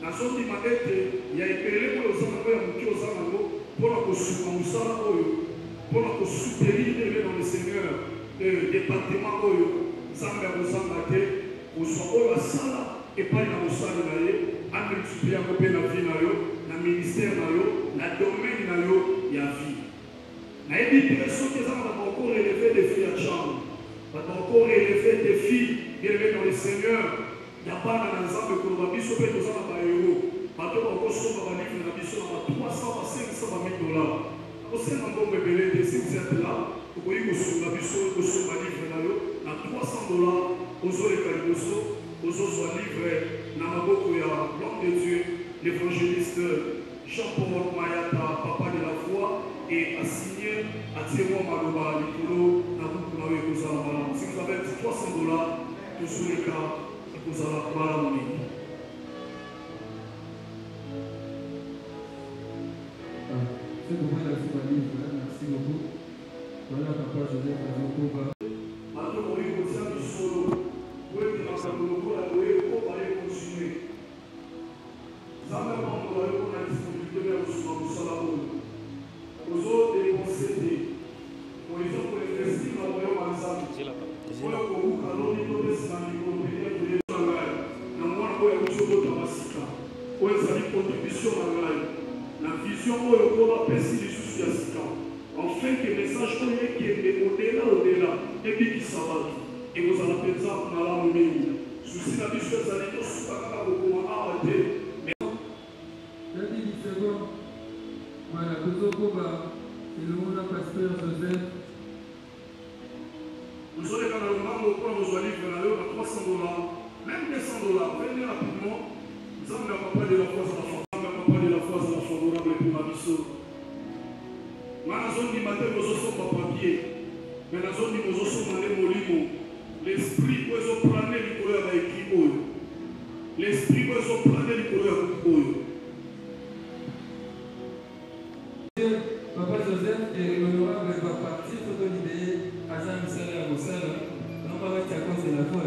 Na zone manete ya epelé pour les gens ya muki ozango pour la construire musala oyo pour la soutenir dans le Seigneur département oyo zamba kozambate oso la sala et pas na musala na ye a multiplier ko pe na vie na yo na ministère na yo na domaine na yo ya vie. Na ebi personne qui a encore élevé des filles à chambre, va encore élevé des filles bien élevées dans le Seigneur. Il n'y a pas dans l'ensemble que nous avons sauvé nos âmes à euro. Pas de encore sauver ma livre, nous avons 300 à 500 000 $. Au sein d'un bon bébé de ces là, vous voyez que nous avons sauvé ma livre à 300 $. Aux autres caliboso, aux autres livres, dans ma beaucoup l'homme de Dieu, l'évangéliste Jean-Paul Mayata, papa de la foi. Et a signé à Thierry Maloba, Nicolo, Nabucco, Nawe, si vous avez $300, tous sous les cas, vous allez voir la monnaie. C'est pour moi la merci beaucoup. Voilà, papa Joseph Azokoba. Maintenant, on est conscient du solo. Vous êtes dans sa logo, la loyer, pour aller continuer. Ça même, on a disponibilité vers le salon. Aux autres dépossédés, pour les autres investir dans le royaume ensemble. Pour le coup, quand on est tombé sur la micro-pédiatre de l'État, dans le monde où il y a eu d'autres Tamasika, où il y a une contribution dans la vision où il y a eu personne de souci à Sika. Enfin, que le message qui est au-delà, et puis qui s'abat. Et vous allez penser à la monnaie. Souci la vision, vous allez tous se faire beaucoup à arrêter. Voilà, Kozokoba, c'est le monde pasteur Joseph. Nous sommes dans le moment où nous allons livrer à $300, même $200, venez rapidement. Nous avons pas de la foi à la foi, nous n'avons pas de la foi à la foi, nous avons pour ma mission. Dans la zone du matin, nous sommes pas papier, mais dans la zone du nous sommes dans molimo. L'esprit peut se prendre les couleurs avec qui. L'esprit peut se prendre les couleurs avec qui. Papa Joseph et l'honorable va partir photo libérée à Jean-Michel Agosala. Non, pas avec à cause de la foi.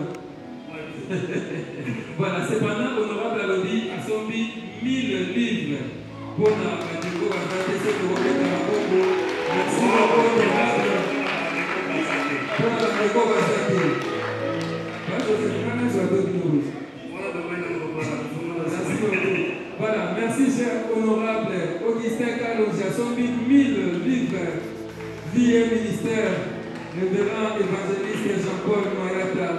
Voilà, cependant, l'honorable a dit à son but 1000 livres pour la Madiko à Jean-Michel Agosala. Merci beaucoup, honorable. Pour la Madiko à Jean-Michel. Papa Joseph, comment est-ce que tu as voilà, merci cher honorable Augustin Carlos, j'ai assombri 1000 livres, vie et ministère, révérend évangéliste Jean-Paul Mayata.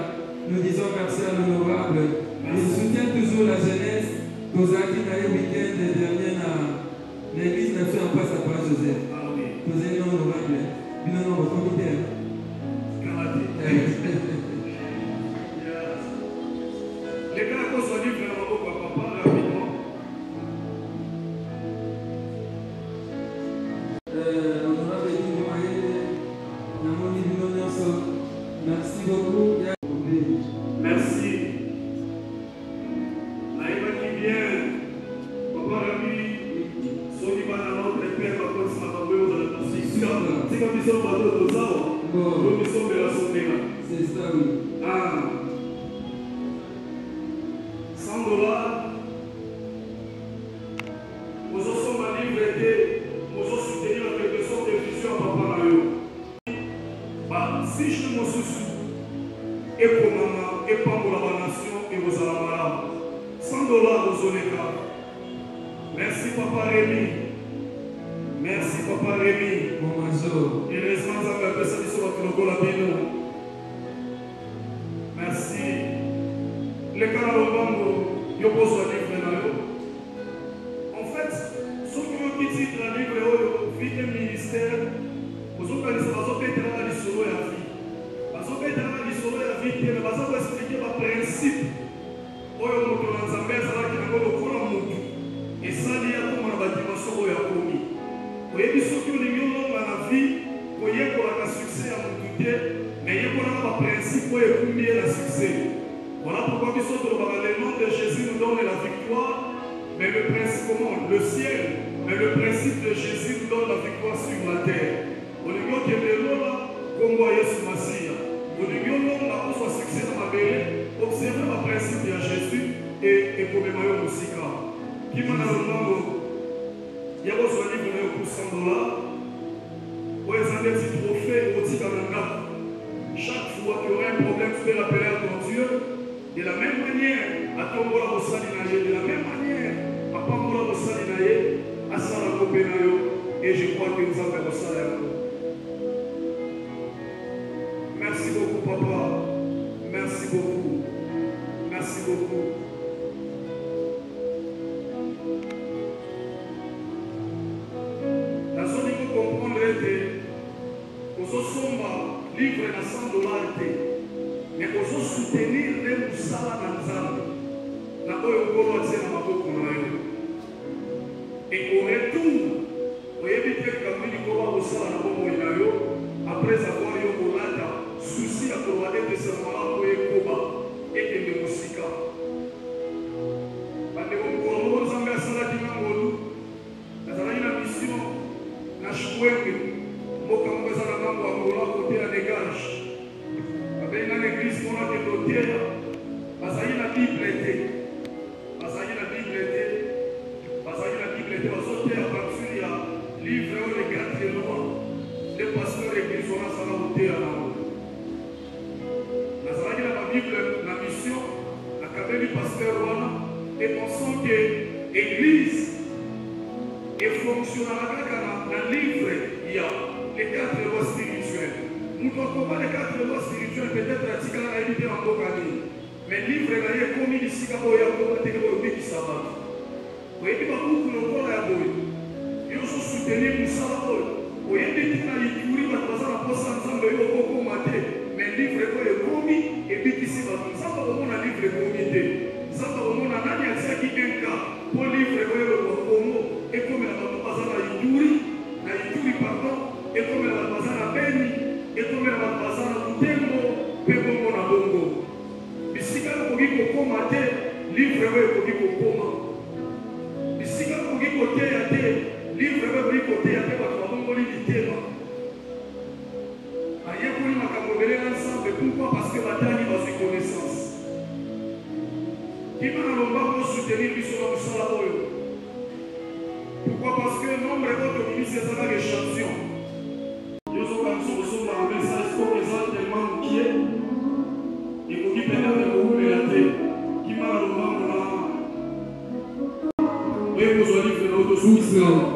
Nous disons merci à l'honorable. Il soutient toujours la jeunesse, aux acquis dans les week-ends derniers dans l'église nationale en passe à Père Joseph. Nous sommes honorables. Nous sommes votre comité. Les gars, qu'on soit libre, on va papa rapidement. Honorable merci beaucoup. Merci. Naïba qui vient, papa Rami, Soni Bana, notre père, papa Smabawe, vous allez passer. C'est comme ils sont pas d'autres ans. Nous sommes de la Sondéla. C'est ça, oui. Ah. $100. Nous sommes à liberté. Nous sommes soutenir la quelque sorte de vision à papa Nayo. Si je me suis et pour maman, et pour la nation, et vous allez malade. $100 aux Onéka. Merci papa Rémi. Merci papa Rémi. Mon mazo. Et les gens ont appelé ça sur la Bino. Merci. Les Carabambo, ils posent la livre. En fait, ceux qui ont quitté la livre, vie et ministère, vous ont organisé la zone de travail sur la vie. Mais parce que expliquer le principe oyo moto na nzambe azalaki nango lokola motu esali ya koma na badimension oyo akomi oyebi soki olingi olonga na vie koyekolaka succès ya motu te me yekolaka baprincipe oyo ekumbi ye na succès. Voilà pourquoi biso tolobaka le nom de Jésus nous donne la victoire Mais le principe, comment? Le ciel, mais le principe de Jésus nous donne la victoire sur la terre. On dit que là, comme moi, Yesu Massia. On dit que là, on soit succès dans ma belle, observer le principe de Jésus et commémorer le musique. Qui m'a dit il y a besoin de livre pour $100. Pour les années de trophée, au titre de chaque fois qu'il y aura un problème, tu peux l'appeler à ton Dieu. De la même manière, à ton bola au salinaye, de la même manière, à ton bola au salinaye, à Sarako Benayo, et je crois que nous avons au salaire. Merci beaucoup, papa. Merci beaucoup. Merci beaucoup. La zone que comprendre était, aux sommes livres à $100. Mais pour soutenir les moussala dans Zambie, la Oyo et au retour, vous évitez que Kamini Koba Moussala après avoir eu un souci à provoquer des serments pour Koba et de Moussika. Parce que vous avez un salaire qui m'a dit une mission, la chouette, Mokamboza la Mambo à côté à dégage. Avec une église qu'on a débloquée, parce qu'il y a la Bible était. Parce qu'il y a la Bible était. Parce qu'il y a la Bible était. Parce qu'il y a partir du livre les 4 lois. Les pasteurs de l'église on a ça voté à la haut. Parce qu'il y a la Bible, la mission, la cabine du pasteur Rwanda, et pensons que l'église est fonctionnelle dans le livre, il y a les 4 lois spirituelles. Nous ne pouvons pas les 4 lois spirituelles peut-être pratiquer à éviter en Bokani. Mais le livre est comme ici, quand il y a un peu de sabbat. Vous voyez, il y a beaucoup de gens à boy. Ils sont soutenus pour ça. Vous voyez, il y a des gens qui ont posé ensemble, ils ont beaucoup maté. Mais le livre est commis et puis ici, ça va vraiment un livre comité. Ça va vraiment un année à qui un cas. Pour le livre est comme et comme il y a pas à Ituri, pardon, et comme il y a pas à Beni. Et comme il y a un bazar à Tembo, Pebongo na Bongo. Bisika no kogi kokoma te, livre we kogi kokoma. Bisika no kogi kote ya te, livre we kogi kote ya te, bato babongo li bitema. Aye kuli makambo belé ensemble, pourquoi? Parce que batani bazui connaissance. Qui va lomba pour soutenir biso na musala oyo? Pourquoi? Parce que nombre d'autres ministres ça va les champions.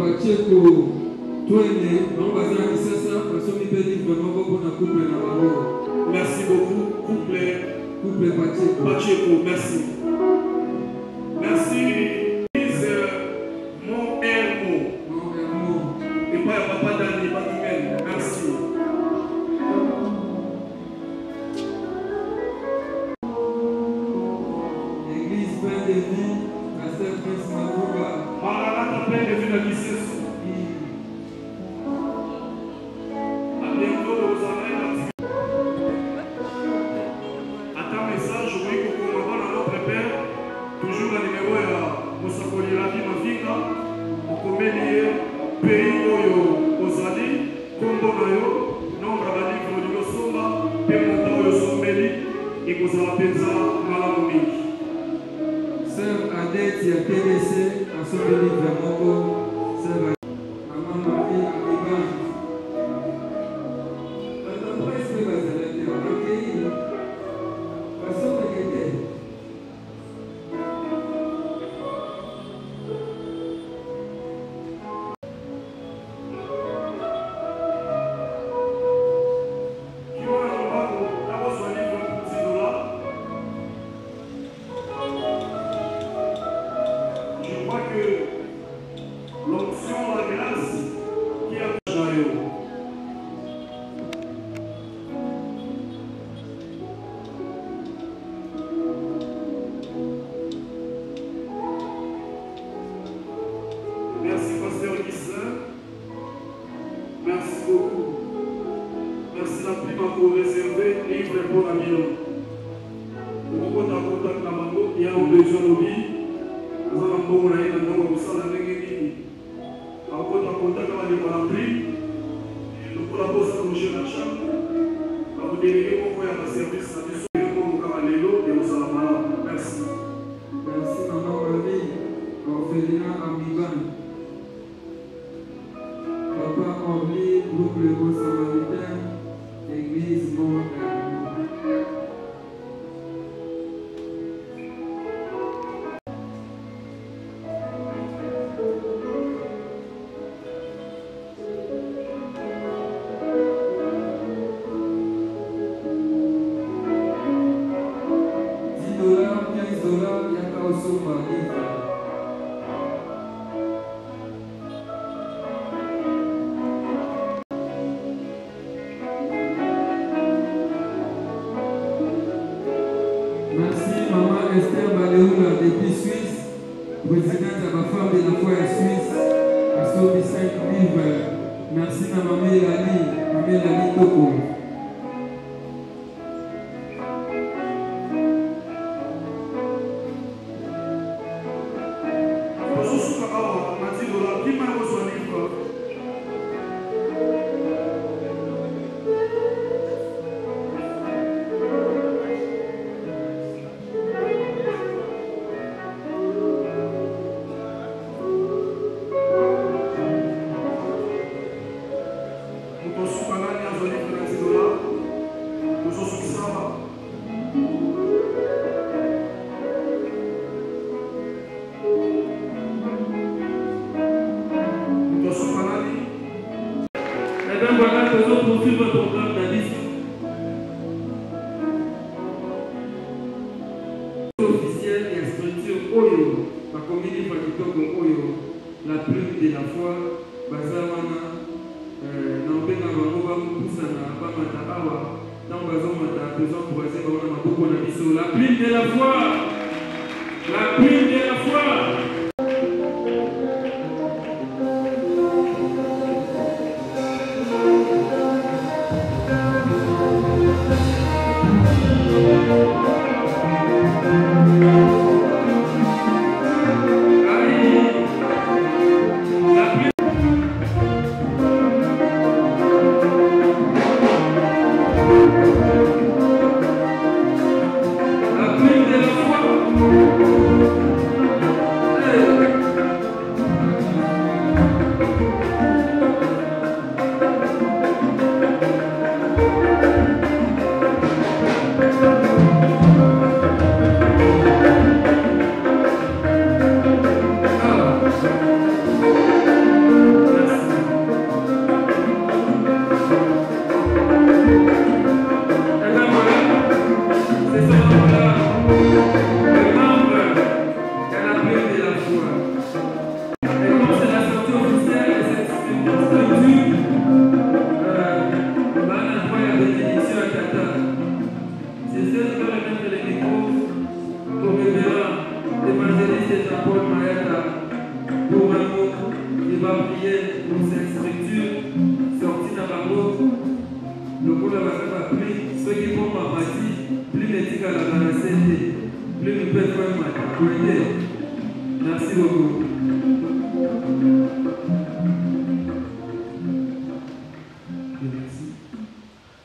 Pacheco, merci beaucoup, couple Pacheco, merci. Merci, mon Hermo. Et pas papa Dani, merci. Église plein de vie, pasteur Chris Makoba. Maranatha plein de vie dans l'issue. À bientôt aux années. Attends message, oui, qu'on va dans notre père. Toujours le numéro est Moussakoli Rabi Mafika. Au comédie, pays Oyo, Ozali, Kombo Nayo, nombre de livres de Yosomba, Pemonta Oyo Sombeli, et Kozala Penza, Malamoumi. Sœur Adette, il y a PDC, à son livre Moko, sœur Maman Marie, à Liban. Après, est-ce que vous allez être accueillis? Passons à l'été. Il y a un besoin de vie. Nous allons le bon samaritain, Église Mont Merci Maman Esther Baleoula depuis Suisse, présidente de la femme de la foi Suisse, à Sobi 5 livres. Merci à Maman Mélanie Toko. La plume de la foi, Bazawana, Nambenga Bangoba Moussana, Bamata Awa, dans Bazomata, faisant croiser Bamana Maboko Nabiso. La plume de la foi, la plume de la foi. Merci beaucoup. Merci.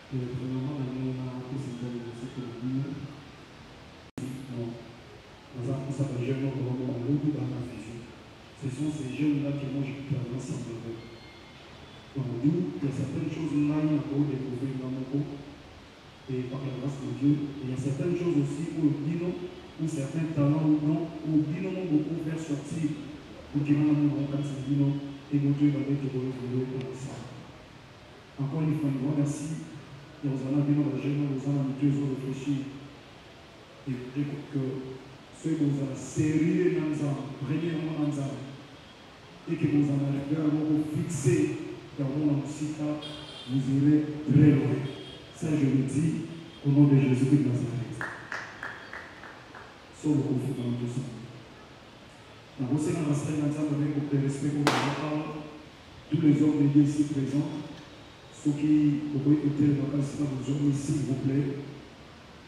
Premièrement, on a tous ces gens de ce que vous dites. Nous avons ça pour jeunes dans la vision. Ce sont ces jeunes-là que moi j'ai pu avoir sans problème. Donc, d'où il y a certaines choses là, il y a encore découvrir dans mon corps. Et par la grâce de Dieu, il y a certaines choses aussi où le dit non, ou certains talents ou non, où dit non beaucoup faire sortir. Pour qu'il y ait un moment quand c'est dit non, et mon Dieu va être heureux comme ça. Encore une fois, nous remercie. Et nous allons venir dans la jeune, nous allons nous réfléchir. Et que ceux qui nous ont serré dans les armes, premièrement dans les armes, et que vous en arrivez à vous fixer dans mon ancien, vous irez très loin. Ça, je le dis au nom de Jésus de Nazareth. Sans le conflit dans tout ça. Dans vos sénats, nous allons avec le respect pour tous les hommes de Dieu ici présents. Ceux qui vous pouvez écouter le matin, nos hommes ici, s'il vous plaît.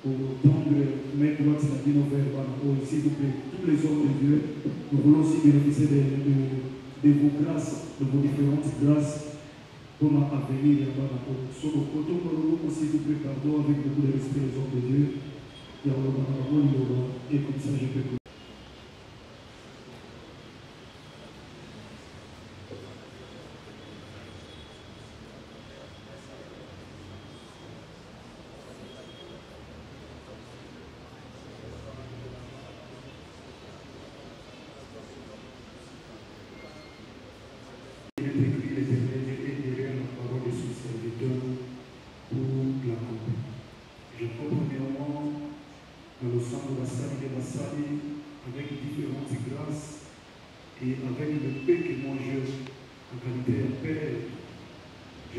Pour tendre, mettre droite, c'est la vie vers s'il vous plaît. Tous les hommes de Dieu, nous voulons aussi bénéficier de vos grâces, de vos différentes grâces. Pour ma avenir, sur le côté où s'il vous plaît, pardon, avec beaucoup de respect les hommes de Dieu. Et comme ça, je peux.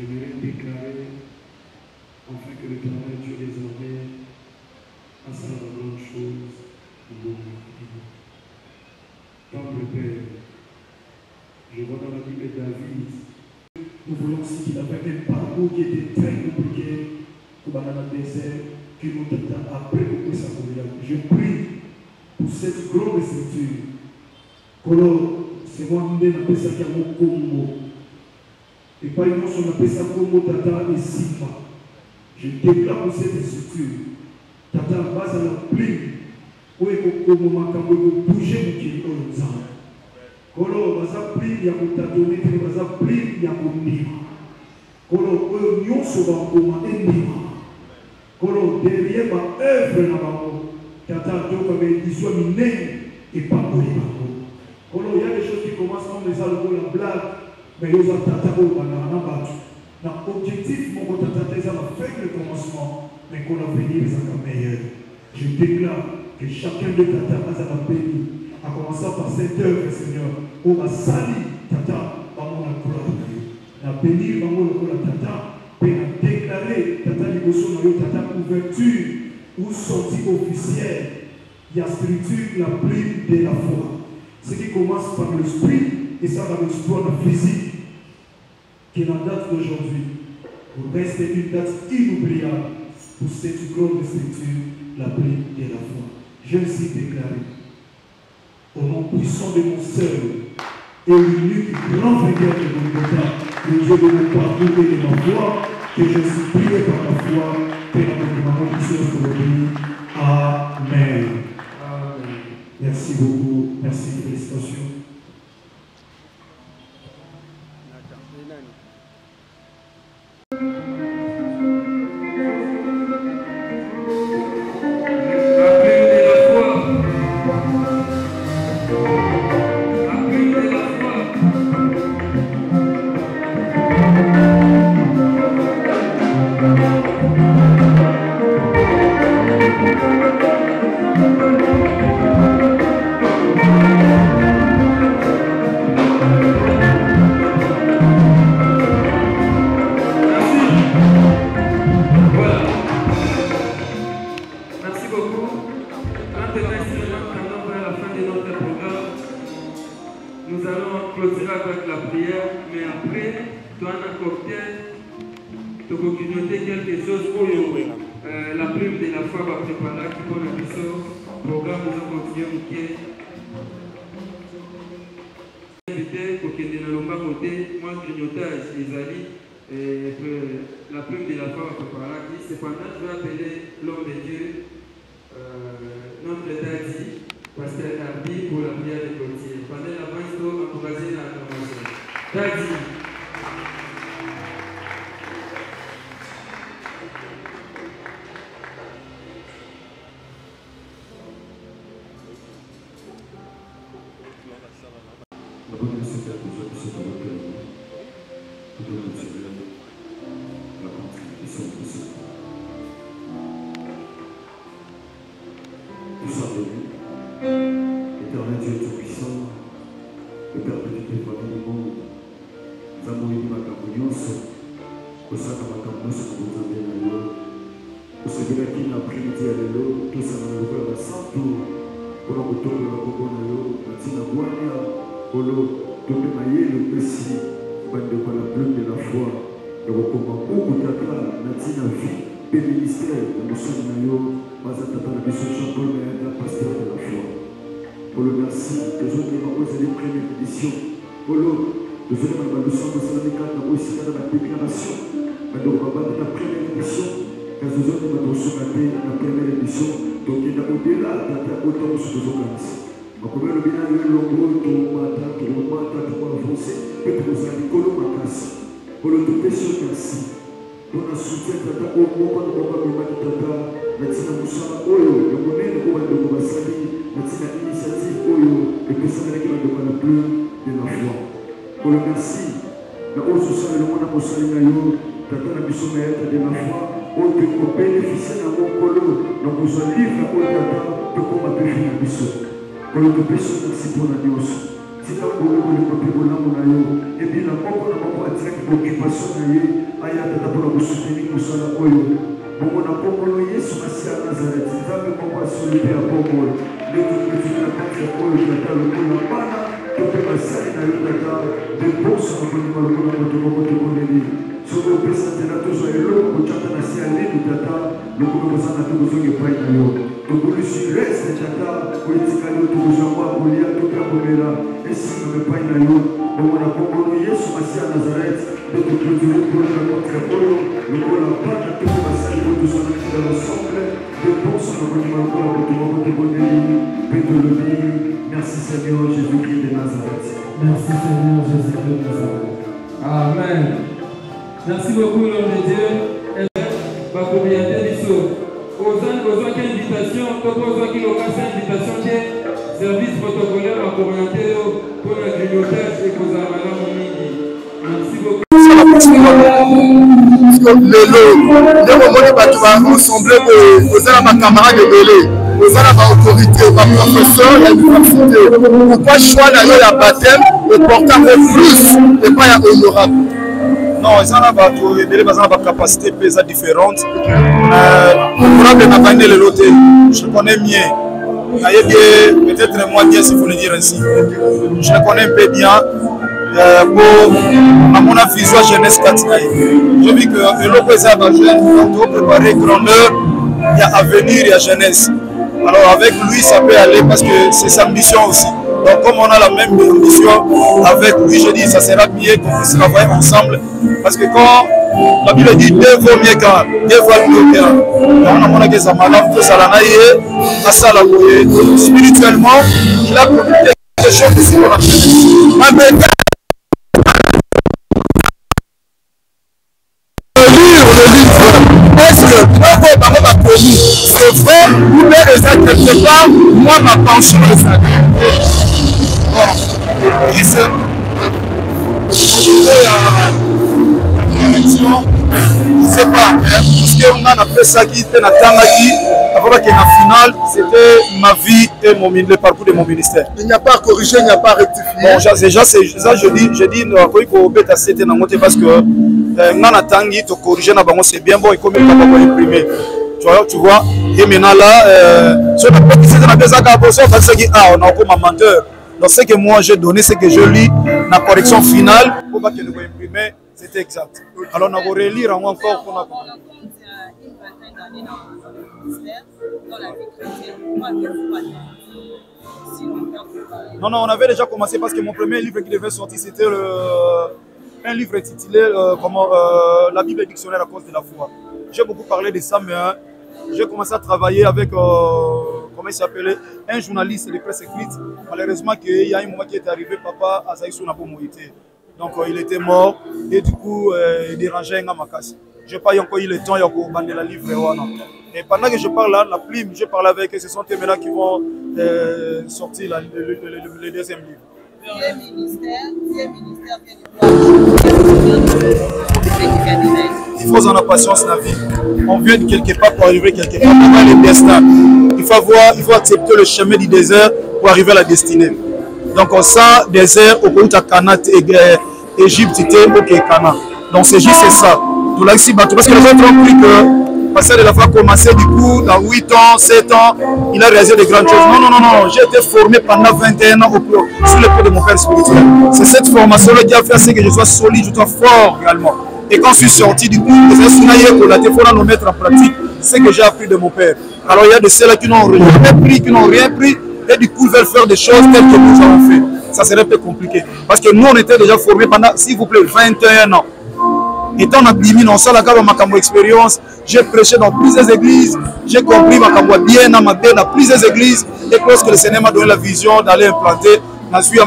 j'aimerais déclarer afin que l'Éternel Dieu désormais fasse la grande chose au monde. Temple Père, je vois dans la Bible de David, nous voyons aussi qu'il avait un parcours qui était très compliqué pour dans le désert, qui nous a appris beaucoup sa Goliath. Je prie pour cette grande structure. C'est moi qui ai appelé ça mon Congo. Et pas une chose, on appelle ça Congo Tata et Sigma. Je déclare pour cette structure. Tata, base à la pluie. Où est le moment quand vous bougez, vous qui est aux ans. Kolo, baza pluie, il y a mon tatoué, baza pluie, il y a mon nima. Kolo, où est souvent comment est nima. Kolo, derrière ma œuvre, na maman. Tata, donc, avec des soins minés et pas pour les mamans. Kolo, il y a des choses qui commencent comme les algos, la blague. Mais il y a tata, l'objectif, mon tata, c'est à faire le commencement, mais qu'on a venu les encore meilleurs. Je déclare que chacun de tata a la béni, en commençant par cette œuvre, Seigneur, on va salir tata, par mon gloire. La béni, par mon tata, pour déclarer tata, tata, ouverture ou sortie officielle. Il y a structure, la plume de la foi. Ce qui commence par l'esprit, et ça va l'exploiter dans la physique. Qui est la date d'aujourd'hui, pour rester une date inoubliable pour cette grande structure, la plume de la foi. Je le suis déclaré, au nom puissant de mon seul et l'unique grand vainqueur de mon Golgotha, le Dieu de mon parcours et de ma foi, que je suis prié par la foi, que la maman puisse pour le pays. Amen. Merci beaucoup, merci, félicitations. pour vous soutenir pour cela. Bon, on a pour le Yesu Massia Nazareth. Il va me voir sur le père pour moi. Les gens qui sont là, c'est pour le tata, le coup, la pana, que peut passer dans le tata, des bourses, on peut voir le coup, on peut voir le sur le président, tous les lots, on tient à passer à l'île du tata, le coup, on s'en a tous besoin de payer d'ailleurs. Donc, le sud-est, le tata, politique, le tout, je vois, on y a tout à combien là, et si on ne paye d'ailleurs, on a pour le Yesu Massia Nazareth, de te produire pour le contre le coup, la pana, tout le passage, tout ça, dans l'ensemble, de bourses, on peut voir le coup, on peut voir le merci Seigneur Jésus-Christ de Nazareth. Merci Seigneur Jésus-Christ de Nazareth. Amen. Merci beaucoup l'homme de Dieu. Ma communauté du saut. Aux quelle invitation, aux qui l'ont passé invitation de service protocolaire à communauté pour la grignotage et pour la madame Mini. Merci beaucoup. Les bateaux vont ressembler aux camarades de Belé. Vous avez l'autorité, ma professeur, il y a l'université. Pourquoi choisir la baptême et porter plus et pas honorable? Non, ils ont la capacité différente. Je connais mieux. Peut-être moins bien si vous le dire ainsi. Je le connais un peu bien. À mon avis, jeunesse Katinaï. Je vis que l'eau est à ma jeune, pour préparer grandeur, il y a avenir, il y a jeunesse. Alors avec lui, ça peut aller parce que c'est sa mission aussi. Donc comme on a la même mission avec lui, je dis ça sera mieux qu'on puisse travailler ensemble. Parce que quand la Bible dit deux vaut mieux qu'un, deux vaut mieux qu'un. Donc on a que ça madame, tout ça l'a naïe, à ça la bouille. Spirituellement, il a produit quelque chose ici pour la jeunesse. Est-ce que c'est vrai ou bien quelque part, moi ma pension est ça. Bon, et c'est je ne sais pas, parce qu'on a fait ça qui était dans la finale, c'était ma vie et le parcours de mon ministère. Il n'y a pas à corriger, il n'y a pas à rectifier. Bon, déjà, ça je dis, c'était parce que c'est bien bon et comme il n'a pas imprimé. Tu vois, et maintenant là, sur le petit c'est on a encore un menteur. Donc ce que moi j'ai donné, c'est que je lis la correction finale pour pas que le imprimer, c'était exact. Alors on a relire encore pour la Non, on avait déjà commencé parce que mon premier livre qui devait sortir, c'était un livre intitulé La Bible dictionnaire à cause de la foi. J'ai beaucoup parlé de ça, mais j'ai commencé à travailler avec, comment il s'appelait, un journaliste de presse écrite. Malheureusement, il y a un moment qui est arrivé, papa Azaïsou n'a pas moïté. Donc il était mort et du coup, il dérangeait un macasse. Je n'ai pas encore eu le temps de bander la livre. Et pendant que je parle là, la plume, je parle avec eux, ce sont eux maintenant qui vont sortir le deuxième livre. Il faut en avoir patience dans la vie. On vient de quelque part pour arriver quelque part. On a le destin. Il faut accepter le chemin du désert pour arriver à la destinée. Donc on sent désert au pays de Cana, Égypte, ok Cana. Donc c'est juste ça. Parce que les autres ont pris que passer de la fois commencé du coup dans 8 ans, 7 ans, il a réalisé de grandes choses. Non, j'ai été formé pendant 21 ans sous le pied de mon père spirituel. C'est cette formation-là qui a fait que je sois solide, je sois fort également. Et quand je suis sorti du coup, il faut nous mettre en pratique ce que j'ai appris de mon père. Alors il y a de ceux-là qui n'ont rien pris, et du coup ils veulent faire des choses telles que nous avons fait. Ça serait un peu compliqué. Parce que nous on était déjà formés pendant, s'il vous plaît, 21 ans. Étant en Bimi, on sait ma expérience, j'ai prêché dans plusieurs églises, j'ai compris ma bien dans plusieurs églises, et lorsque le Seigneur m'a donné la vision d'aller implanter, et c'est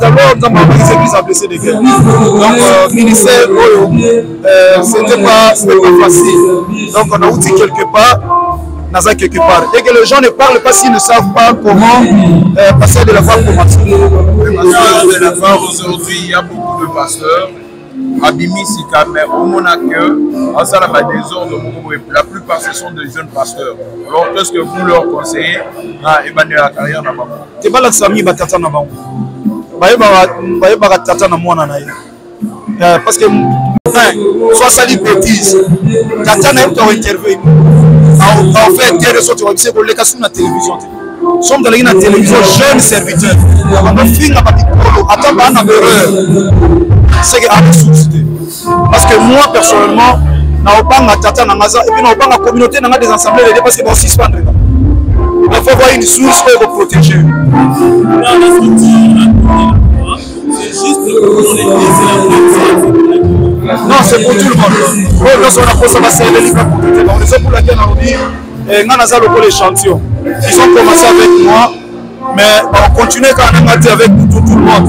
alors dans ma église à blesser des guerres. Donc, ministère, c'était pas facile. Donc, on a outil quelque part. Et que les gens ne parlent pas s'ils ne savent pas comment passer de la foi pour passer de la foi. Aujourd'hui, il y a beaucoup de pasteurs. Abimi Sika, mais au Monaco, en salle à désordre, la plupart ce sont des jeunes pasteurs. Alors, qu'est-ce que vous leur conseillez à évaluer la carrière dans ma vie? C'est pas la famille Batata Nabango. Batata na mwana na ye. parce que soit ça dit bêtise tata na yo interview en fait des ressorts tu vas dire pour les cas sur la télévision sommes dans la télévision jeune serviteur on va finir à Bikolo attends pas en erreur c'est que à souci parce que moi personnellement na opanga tata na maza et puis na opanga communauté na des assemblées les parce que bon suspendre il faut voir une source pour protéger c'est juste pour les non, c'est pour tout le monde. On a posé les livres pour les autres pour laquelle on dit on a l'échantillon. Ils ont commencé avec moi, mais on continue quand on a dit avec tout le monde.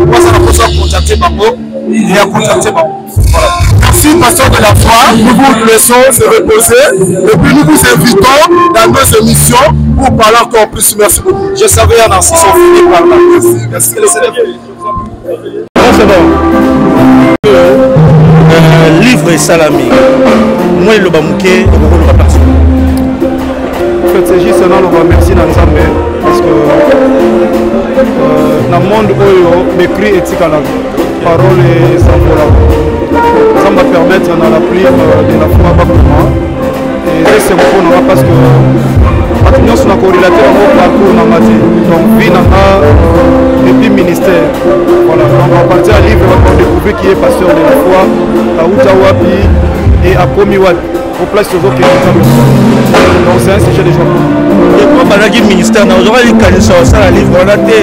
Moi, ça n'a pas ça contacter Bango et à contacter Bango. Voilà. Merci, pasteur de la foi. Nous vous laissons se reposer et puis nous vous invitons dans nos émissions pour parler encore plus. Merci beaucoup. Je savais en ainsi, sont finis par là. Merci. C'est bon. Livre et salami. Moi, le bamouké, le personne. En fait, c'est juste un endroit, merci Nanzambe, parce que dans le monde où l'écrit est la parole et sans ça va permettre dans la prière de la foi bâtiment. Et c'est beaucoup parce que nous sommes corrélatés à mon parcours dans ma vie. Donc, vie dans le ministère. Voilà, donc on va partir à livre, on va découvrir qui est pasteur de la foi, à Outawapi et à Komiwat, au place de Zoké. Donc c'est un sujet de joie. Et pour le ministère, on aura eu un livre, on a été.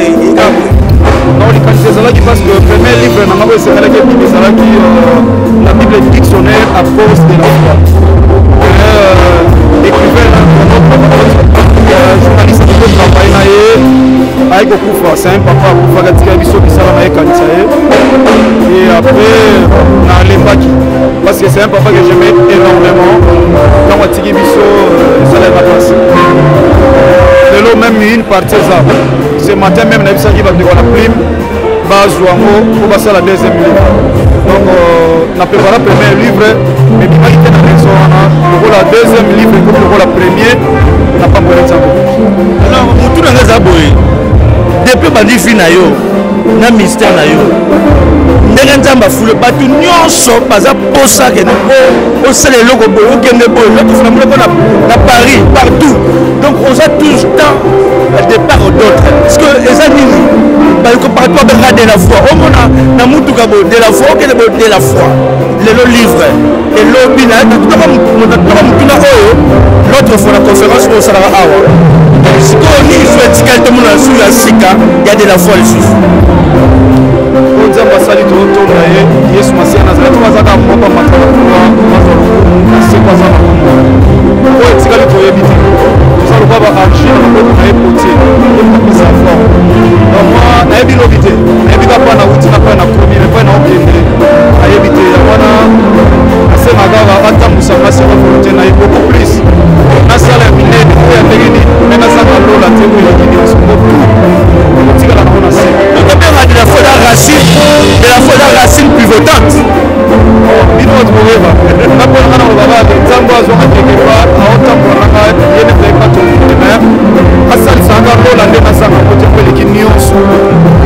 Non, c'est ça qui passe que le premier livre, c'est la Bible est dictionnaire à cause de la foi. Écrivain, journaliste qui peut travailler avec Okufa, c'est un papa qui a et après dans les Baki parce que c'est un papa que j'aimais énormément dans ma tiki biso ça l'a passé de l'eau même une partie ça ce matin même on a vu ça qui va devoir la prime base pour passer à la deuxième livre donc on a préparé le premier livre mais qui m'a été dans la maison pour la deuxième livre pour la première on n'a pas moyen de ça alors tout le monde depuis bandi fi na yo na mystère na yo ndenge nzamba fule bato nyonso baza posa ke o sele loko bo o kende bo loko funa moko na Paris partout donc on a tout le temps de part ou d'autre parce que les amis ba ko partout ba de la foi o mona na mutu ka bo de la foi ke bo de la foi le livre et l'obina tout comme l'autre fois la conférence au Salara Awa si on y fait quelqu'un mon sur la sika il y a de la foi dessus on dit ambassadeur de retour là Yesu Masia Nazareth wazaka mboka makala kwa c'est quoi ça on tika le toyebi ça le baba agir na époté et ça fort donc moi na ebi lobité na ebi ka pa na uti na pa na komi mais pas na okende na ebité wana c'est ma gava atambusa masi kwa volonté na beaucoup plus na sala minene ya tegeni na sala lola tebo ya kidi osoko tika la on a c'est donc bien de la foi racine pivotante bino otmoeva na kwa na baba nzambo azo quelque part a otambola na yene te pas tout de mer asali sanga lola ndena sanga kote kweli kinyoso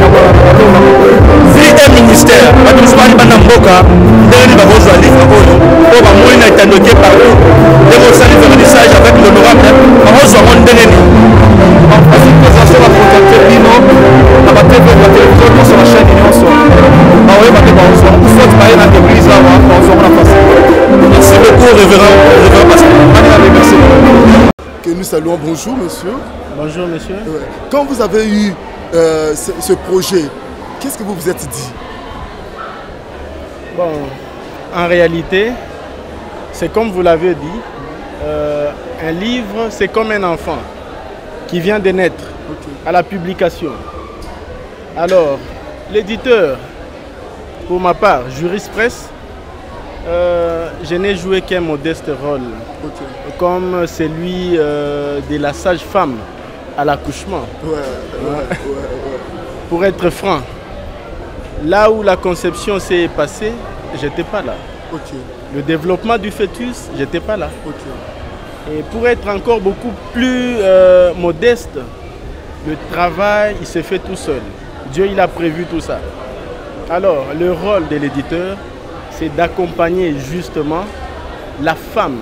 ya bala vie et ministère bato swali bana mboka ndeni ba kozwa livre oyo o ba moina itandoke partout ndeko sali vernissage avec l'honorable ba kozwa mon ndeni en principe présentation la contacter bino na ba TV ba télévision sur la chaîne nyonso ba oye ba te ba ozwa faut ba na église là ba ozwa na face. Merci beaucoup révérend pasteur. Merci. Que nous saluons. Bonjour monsieur. Bonjour monsieur. Quand vous avez eu ce projet, qu'est-ce que vous vous êtes dit? Bon, en réalité, c'est comme vous l'avez dit, un livre, c'est comme un enfant qui vient de naître à la publication. Alors, l'éditeur, pour ma part, Juris Presse, je n'ai joué qu'un modeste rôle, comme celui de la sage-femme à l'accouchement. Pour être franc, là où la conception s'est passée, je n'étais pas là. Le développement du fœtus, je n'étais pas là. Et pour être encore beaucoup plus modeste, le travail, il s'est fait tout seul. Dieu, il a prévu tout ça. Alors, le rôle de l'éditeur, c'est d'accompagner justement la femme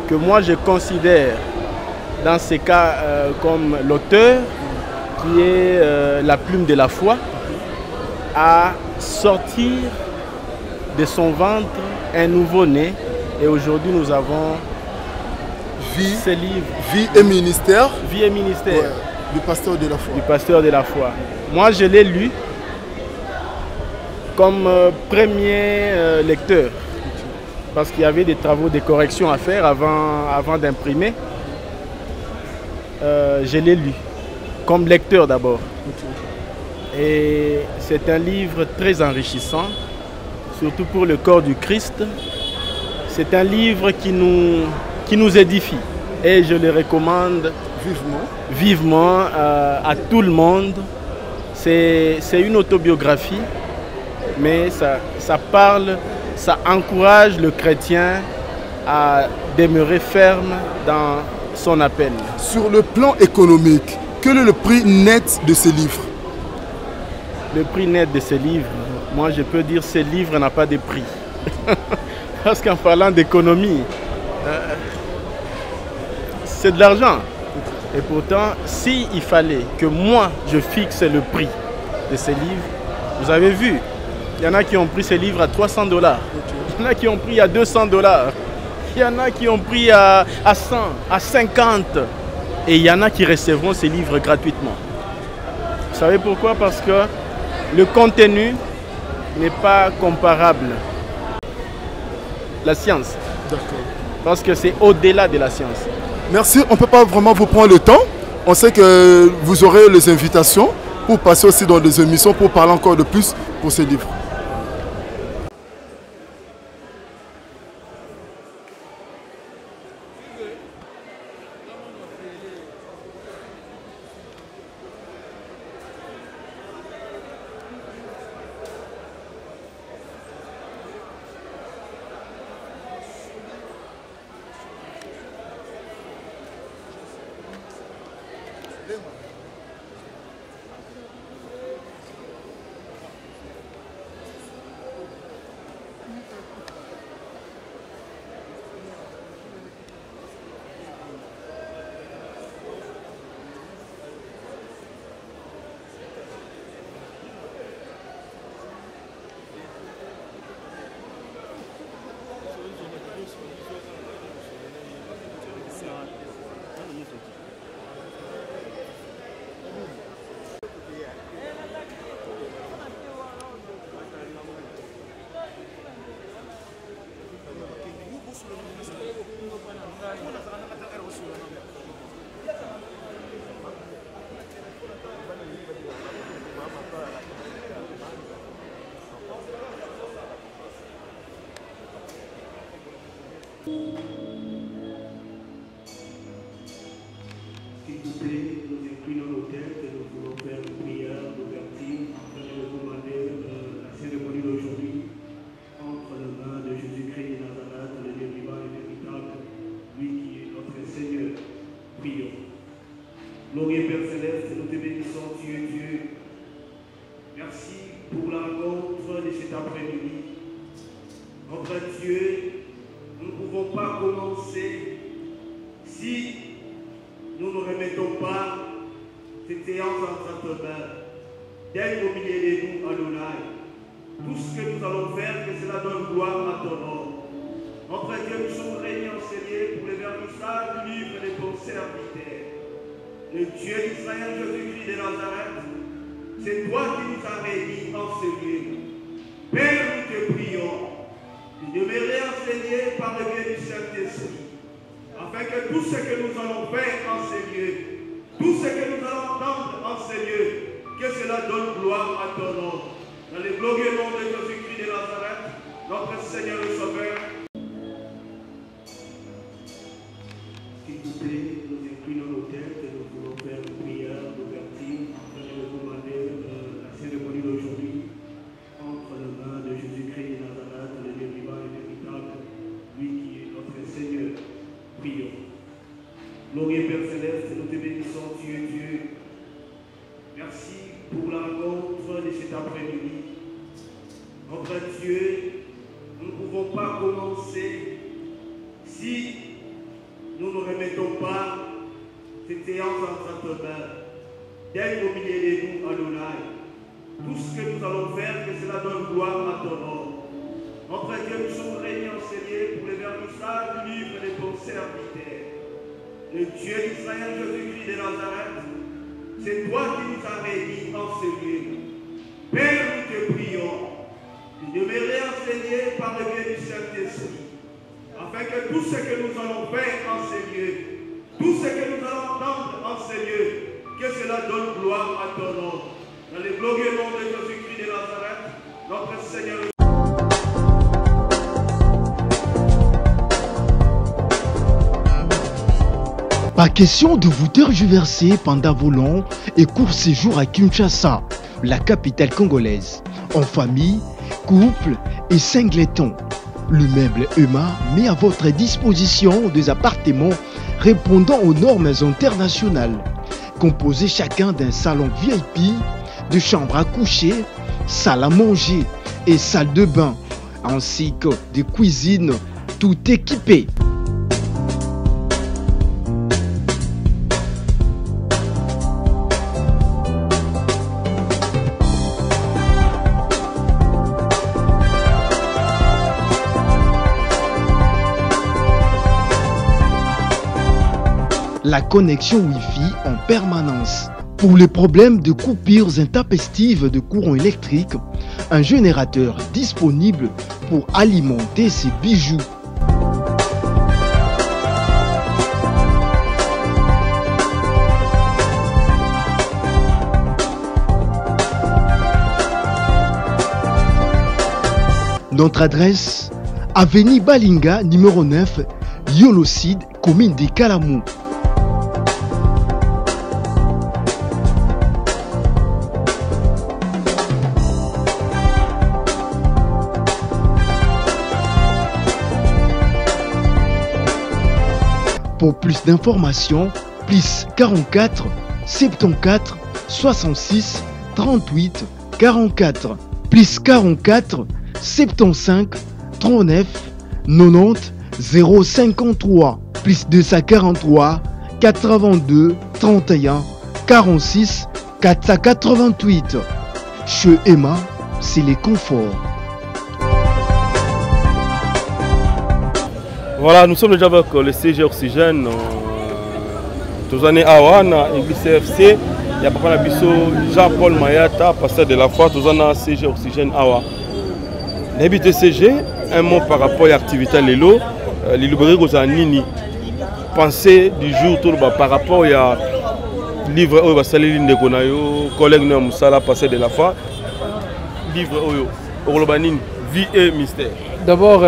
que moi je considère dans ces cas comme l'auteur qui est la plume de la foi à sortir de son ventre un nouveau-né. Et aujourd'hui nous avons ces livres. Vie et ministère. Vie et ministère. Ouais, du pasteur de la foi. Du pasteur de la foi. Moi je l'ai lu comme premier lecteur. Parce qu'il y avait des travaux de correction à faire avant d'imprimer. Je l'ai lu comme lecteur d'abord. Et c'est un livre très enrichissant, surtout pour le corps du Christ. C'est un livre qui nous édifie et je le recommande vivement à tout le monde. C'est une autobiographie, mais ça parle, ça encourage le chrétien à demeurer ferme dans son appel. Sur le plan économique, quel est le prix net de ces livres? Le prix net de ces livres, moi je peux dire que ces livres n'ont pas de prix. Parce qu'en parlant d'économie, c'est de l'argent. Et pourtant, s'il fallait que moi je fixe le prix de ces livres, vous avez vu, il y en a qui ont pris ces livres à $300, il y en a qui ont pris à $200, il y en a qui ont pris à 100, à 50, et il y en a qui recevront ces livres gratuitement. Vous savez pourquoi? Parce que le contenu n'est pas comparable. La science. D'accord. Parce que c'est au-delà de la science. Merci, on ne peut pas vraiment vous prendre le temps. On sait que vous aurez les invitations pour passer aussi dans des émissions pour parler encore de plus pour ces livres. S'il vous plaît, nous inclinons nos têtes et nous voulons faire une prière d'ouverture afin de recommander la cérémonie d'aujourd'hui entre les mains de Jésus-Christ de Nazareth, le Dieu vivant et véritable, lui qui est notre Seigneur. Prions. Glorieux Père Céleste, nous te bénissons, tu es Dieu. Merci pour la rencontre de cet après-midi. Notre Dieu, nous ne pouvons pas commencer si nous ne remettons pas cette séance entre tes mains. Dès au milieu de nous, Adonai, tout ce que nous allons faire, que cela donne gloire à ton nom. Notre Dieu, nous sommes réunis enseignés pour le vernissage du livre des bons serviteurs. Le Dieu d'Israël, Jésus-Christ de Nazareth, c'est toi qui nous as réunis en ce lieu. Père, nous te prions de demeurer enseignés par le biais du Saint-Esprit, afin que tout ce que nous allons faire en ces lieux, tout ce que nous allons entendre en ces lieux, que cela donne gloire à ton nom. Dans le glorieux nom de Jésus-Christ de Nazareth, notre Seigneur et Sauveur. S'il vous plaît, nous inclinons nos têtes et nous voulons faire une prière d'ouverture afin de recommander la cérémonie d'aujourd'hui entre les mains de Jésus-Christ de Nazareth, le Dieu vivant et véritable, lui qui est notre Seigneur. Prions. Glorieux Père Céleste, nous te bénissons, tu es Dieu. Merci pour la rencontre de cet après-midi. Notre Dieu, ne pouvons pas commencer si nous ne remettons pas cette séance entre ta main. Dès au milieu de nous, Adonai, tout ce que nous allons faire, que cela donne gloire à ton nom. Notre Dieu, nous sommes réunis enseignés pour le vernissage du livre des bons serviteurs. Le Dieu d'Israël, Jésus-Christ de Nazareth, c'est toi qui nous as réunis en ce lieu. Père, nous te prions de demeurer enseigné par le biais du Saint-Esprit, afin que tout ce que nous allons faire en ce lieu, tout ce que nous allons entendre en ce lieu, que cela donne gloire à ton nom. Dans le glorieux nom de Jésus-Christ de Nazareth, notre Seigneur. Pas question de vous tergiverser pendant vos longs et courts séjours à Kinshasa, la capitale congolaise. En famille, couple et singleton. Le meuble EMA met à votre disposition des appartements répondant aux normes internationales. Composés chacun d'un salon VIP, de chambres à coucher, salle à manger et salle de bain, ainsi que de cuisines tout équipées. La connexion Wi-Fi en permanence. Pour les problèmes de coupures intempestives de courant électrique, un générateur disponible pour alimenter ces bijoux. Notre adresse, avenue Balinga, numéro 9, Yolocide, commune de Kalamou. Pour plus d'informations, plus 44 74 66 38 44, plus 44 75 39 90 053, plus 243 82 31 46 488. Chez Emma, c'est les conforts. Voilà, nous sommes déjà avec le CG Oxygène. Tous années Awana, Église CFC. Il y a papa Nabiso Jean-Paul Mayata, pasteur de la foi. Tous années CG Oxygène Awa. N'habite CG, un mot par rapport à l'activité Lelo. Lilo Nini. Pensée du jour tout par rapport à livre Oyo Basali Lindekonayo, collègue Moussala, pasteur de la foi. Livre Oyo, Orobanine, vie et mystère. D'abord,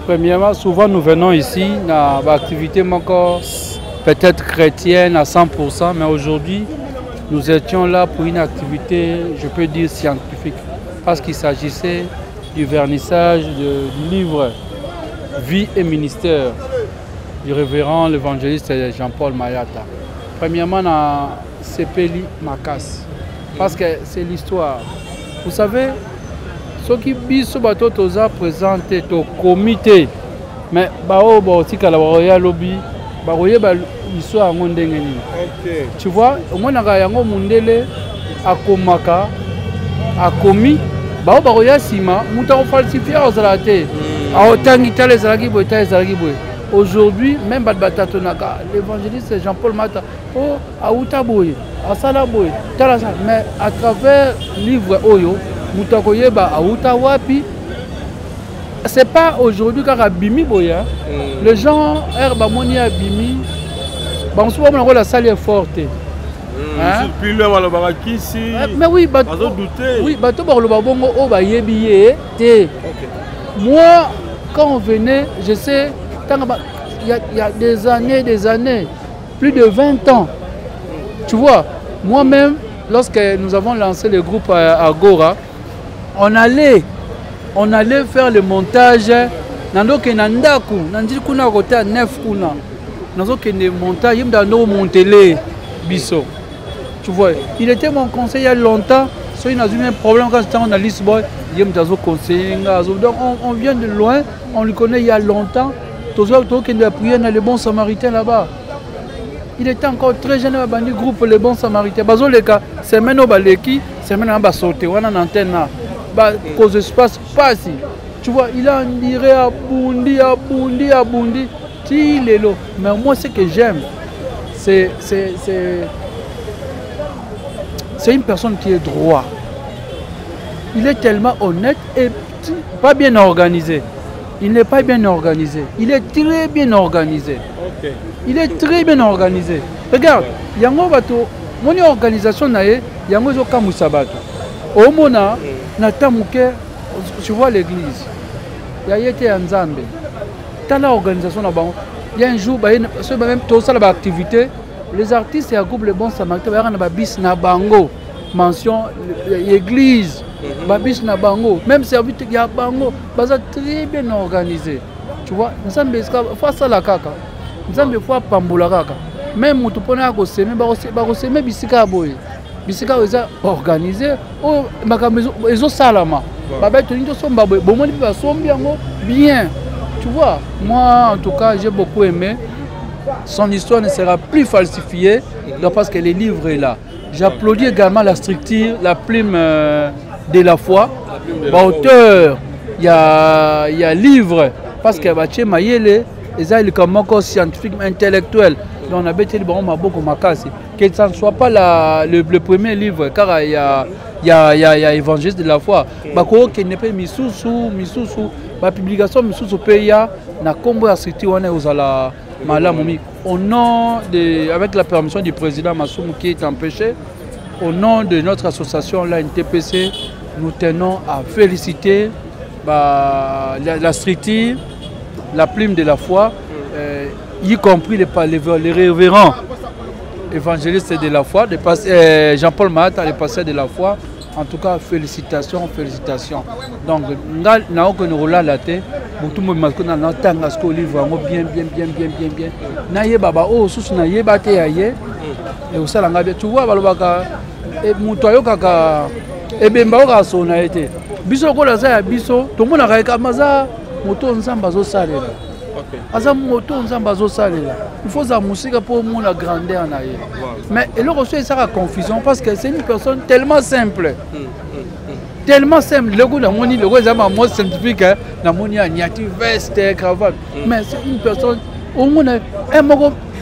premièrement, souvent nous venons ici dans l'activité peut-être chrétienne à 100%, mais aujourd'hui, nous étions là pour une activité, je peux dire, scientifique, parce qu'il s'agissait du vernissage du livre Vie et ministère du révérend l'évangéliste Jean-Paul Mayata. Premièrement, dans Sepeli Makas, parce que c'est l'histoire. Vous savez, ceux qui biso bato toza présenté au comité mais bao aussi kala royal lobby ba royé ba l'histoire ngondenge ni. Tu vois au moins na yango mundele akomaka akomi bao ba royal sima muta ko falsifier ozalate a otangi tale zalaki boy tale zalaki boy. Aujourd'hui même batato naka l'évangéliste Jean-Paul Mata oh auta boy asala boy tala ça mais à travers livre Oyo Moutakoyeba Aouta Wapi, c'est pas aujourd'hui car Abimi Boya. Les gens, Herbamoni Abimi, bon, souvent on a la salle est forte. Mais oui, oui, moi, quand on venait, je sais, il y a des années, plus de 20 ans, tu vois, moi-même, lorsque nous avons lancé le groupe Agora, on allait faire le montage dans côté 9 montage biso. Tu vois, il était mon conseiller il y a longtemps. Si il a eu un problème quand j'étais en Lisbonne, Donc on vient de loin, on le connaît il y a longtemps. Il a prié dans les bons samaritains là-bas. Il était encore très jeune, il a groupe les bons samaritains. C'est maintenant baleki, c'est maintenant sauté, on a une antenne là. Cause espace pas si. Tu vois, il a diré à Bundi. Mais moi ce que j'aime, c'est une personne qui est droit. Il est tellement honnête et pas bien organisé. Il n'est pas bien organisé. Il est très bien organisé. Okay. Il est très bien organisé. Regarde, il y a une organisation, il y a une organisation. Au Mona, tu vois l'église. Il y a été en Zambie. Dans l'organisation, il y a un jour, même tout ça, l'activité, les artistes et les bons samaritains, il y a un bis na bango. Mention l'église. Babis na bango, même serviteur qui a bango, baza très bien organisé. Tu vois, nous sommes face à la kaka. Nous sommes fois pambola kaka. Même tu pona ko seme ba seme bisika boy. Bisika eza organisé o makamezo ezo salama. Baba to ndo somba boy, bomoni ba sombi yango bien. Tu vois, moi en tout cas, j'ai beaucoup aimé. Son histoire ne sera plus falsifiée parce que le livre est là. J'applaudis également la structure, la plume de la foi. Auteur, il y a livre, parce que Baché Mayele, ils ont comme encore scientifique, intellectuel. Donc on a bêté le bon beaucoup makasi. Que ça ne soit pas le premier livre, car il y a Évangile de la foi. Bako qui n'est pas misusu, la publication misusu peya na combo à cité on est aux ala malamumi. Au nom de, avec la permission du président Massoum qui est empêché, au nom de notre association, la NTPC, nous tenons à féliciter la structure, la plume de la foi, y compris les révérends évangélistes de la foi, Jean-Paul Mahata, les pasteurs de la foi. En tout cas, félicitations. Donc, nous avons la tête. Tout le monde m'a dit que le livre bien. Naye baba oh sous naye bate aye et au salanga tu vois balobaka et mutoyo kaka et bemba ka sona été biso ko la za biso to mona ka maza moto nzamba zo salela. OK. Aza moto nzamba zo salela. Il faut za musique pour mon grandeur naye. Mais et le reçu ça a confusion parce que c'est une personne tellement simple. Tellement simple, le goût de mon le goût scientifique, la monia niati veste cravate. Mais c'est une personne au moins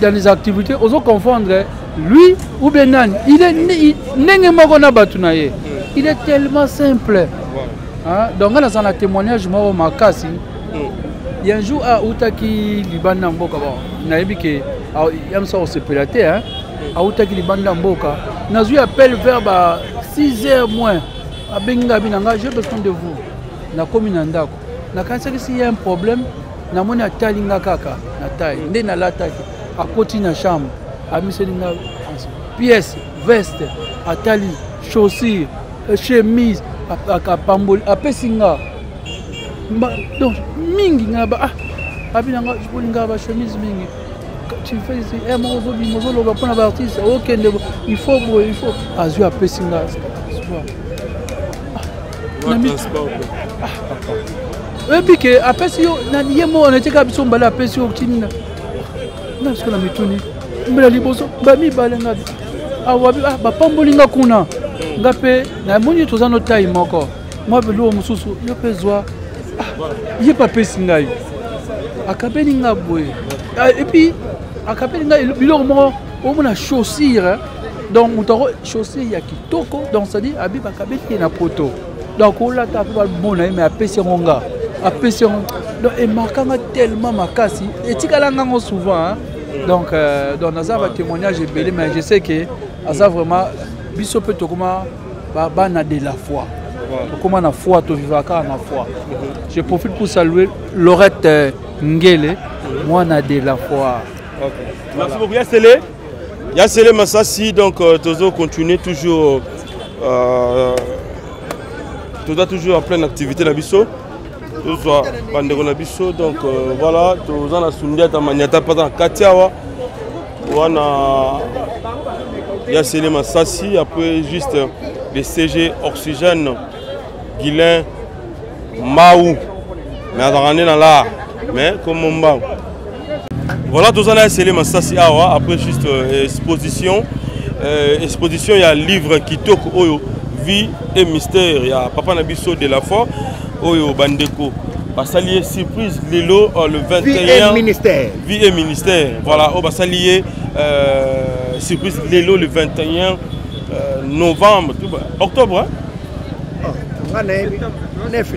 dans les activités, on confondre lui ou bien nan. Il est tellement simple. Donc là dans le témoignage moi makasi. Il y a un jour à Outaki Liban Mboka nayebi ke yam ça se pelaté hein. À Outaki Liban Mboka, nazu appel vers 6h moins. J'ai besoin de vous. Na commune ndako. Na kanisa s'il y a un problème, na moni atalinga kaka, na taille. Ndé na lataki. A côté na chambre. A miselinga pièce, veste, atali, chaussures, chemise, a pambol, a pesinga. Donc mingi ngaba abinanga jolinga ba chemise mingi. Tu fais ici mozo lo ba pona ba artiste. OK, il faut azu a pesinga. Et puis que après si on était capable de faire après si on tinna parce que la mituni mbela liboso ba mi balenga ba pambolinga kuna ngape na moni toza no time moko moi belo mususu yo pezwa ye pa pesinga yo akabelinga boye et puis akabelinga biloko moko omona chaussure donc mutaro chaussure ya kitoko donc ça dit abi bakabeli na poto. Donc là tu as bon mais apprécier donc et marquant tellement makasi et tikalanga souvent donc dans Nazar va témoignage belé mais je sais que ça vraiment biso peut comment bana de la foi comment la foi to vivaka na foi. Je profite pour saluer Laurette Ngele moi na de la foi. OK. Merci beaucoup Yassele Massassi donc toujours continuer toujours tout a toujours en pleine activité la biso tout soit bandeko na biso donc voilà tout en a sundia ta maniata pas katiawa wana Yassele Massassi après juste les CG Oxygène Guilain Maou. Mais attendez dans l'art. Mais comme Mbao. Voilà, tout ça, c'est Massassi Awa. Après, juste exposition. Exposition, il y a un livre qui toque Vie et Mystère. Il y a Papa Nabiso de la foi. Oyo Bandeko. Bassalier surprise Lelo le 21. Vie et Ministère. Vie et Ministère. Voilà, au Bassalier surprise Lelo le 21 novembre. Octobre, hein?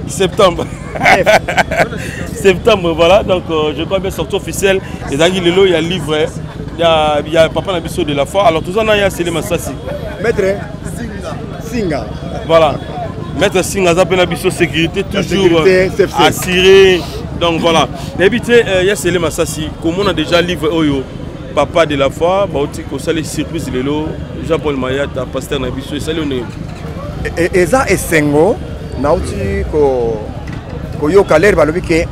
Septembre. Septembre, voilà. Donc, je crois bien sortie officielle. Et dans Lelo, il y a un livre. Il y a Papa Nabiso de la foi. Alors, tout ça, il y a Céline Massassi. Maître Singa. Voilà. Maître Singa, Nabiso sécurité, toujours assuré. Donc, voilà. Mais puis, il y a Céline Massassi. Comme on a déjà livré Oyo, Papa de la foi, ça les surprises Lelo, Jean-Paul Mayata, Pasteur Nabiso, ça les et ça est Sengo. Nauti ko yo kaler balobi ke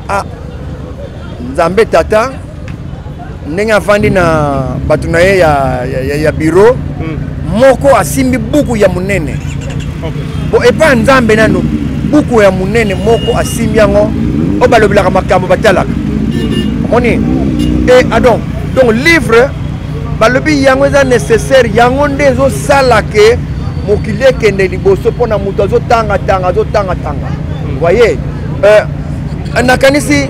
Nzambe tata nenga fandi na batu na ye ya bureau moko asimbi buku ya munene bo epa Nzambe nano buku ya munene moko asimbi yango o balobi la makambo batalaka moni donc livre balobi yango eza nécessaire yango ndezo sala ke mokili ekende liboso mpona moto azotanga voyez nakanisi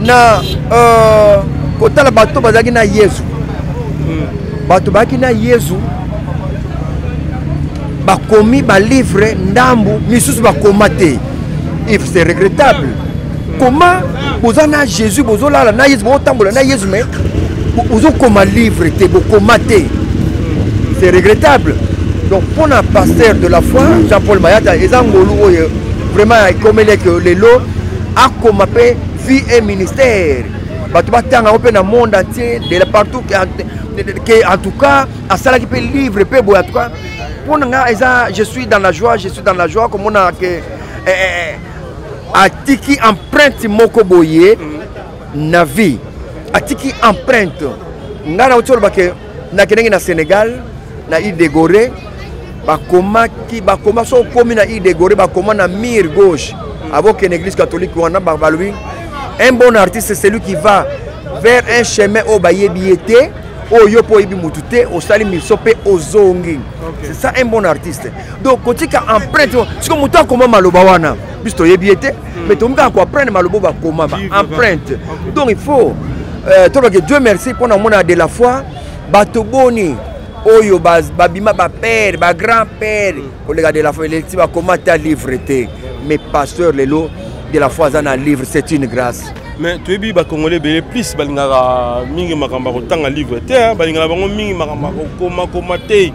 na kotala bato bazalaki na Yesu bato bazalaki na Yesu bakomi balivre ndambu misusu bakoma te. C'est regrettable. Comment boza na Jésus bozolala na Yesu botambola na Yesu mais bozokoma livre te bokoma te. C'est regrettable. Donc pour un pasteur de la foi, Jean-Paul Mayata, vraiment comme les lots, a comme vie et ministère. Dans le monde entier, de la partout, en tout cas, à ça qui peut livre, en tout cas, pour je suis dans la joie, comme on a a tiki empreinte moko boye na vie, a tiki empreinte. Ngana autour na kenengi na Sénégal, na île de Gorée. Bakoma so komi na île de Gorée bakoma na mur gauche avec une église catholique wana babalui. Un bon artiste c'est celui qui va vers un chemin au bayebiete au yopo ibi mutute au sali misope au zongi. C'est ça un bon artiste. Donc kotika empreinte siko muta koma maloba wana bisto yebiete mais tomka ko apprendre maloba ba koma ba empreinte. Donc il faut que Dieu merci pour na de la foi batoboni oyo babima ba père ba grand père collègue de la foi élective ba comment ta livre té mais pasteur lelo de la foi dans un livre c'est une grâce. Mais tu es ba congolais plus balingara mingi makamba ko tanga livre té balingara bango mingi makamba ko koma té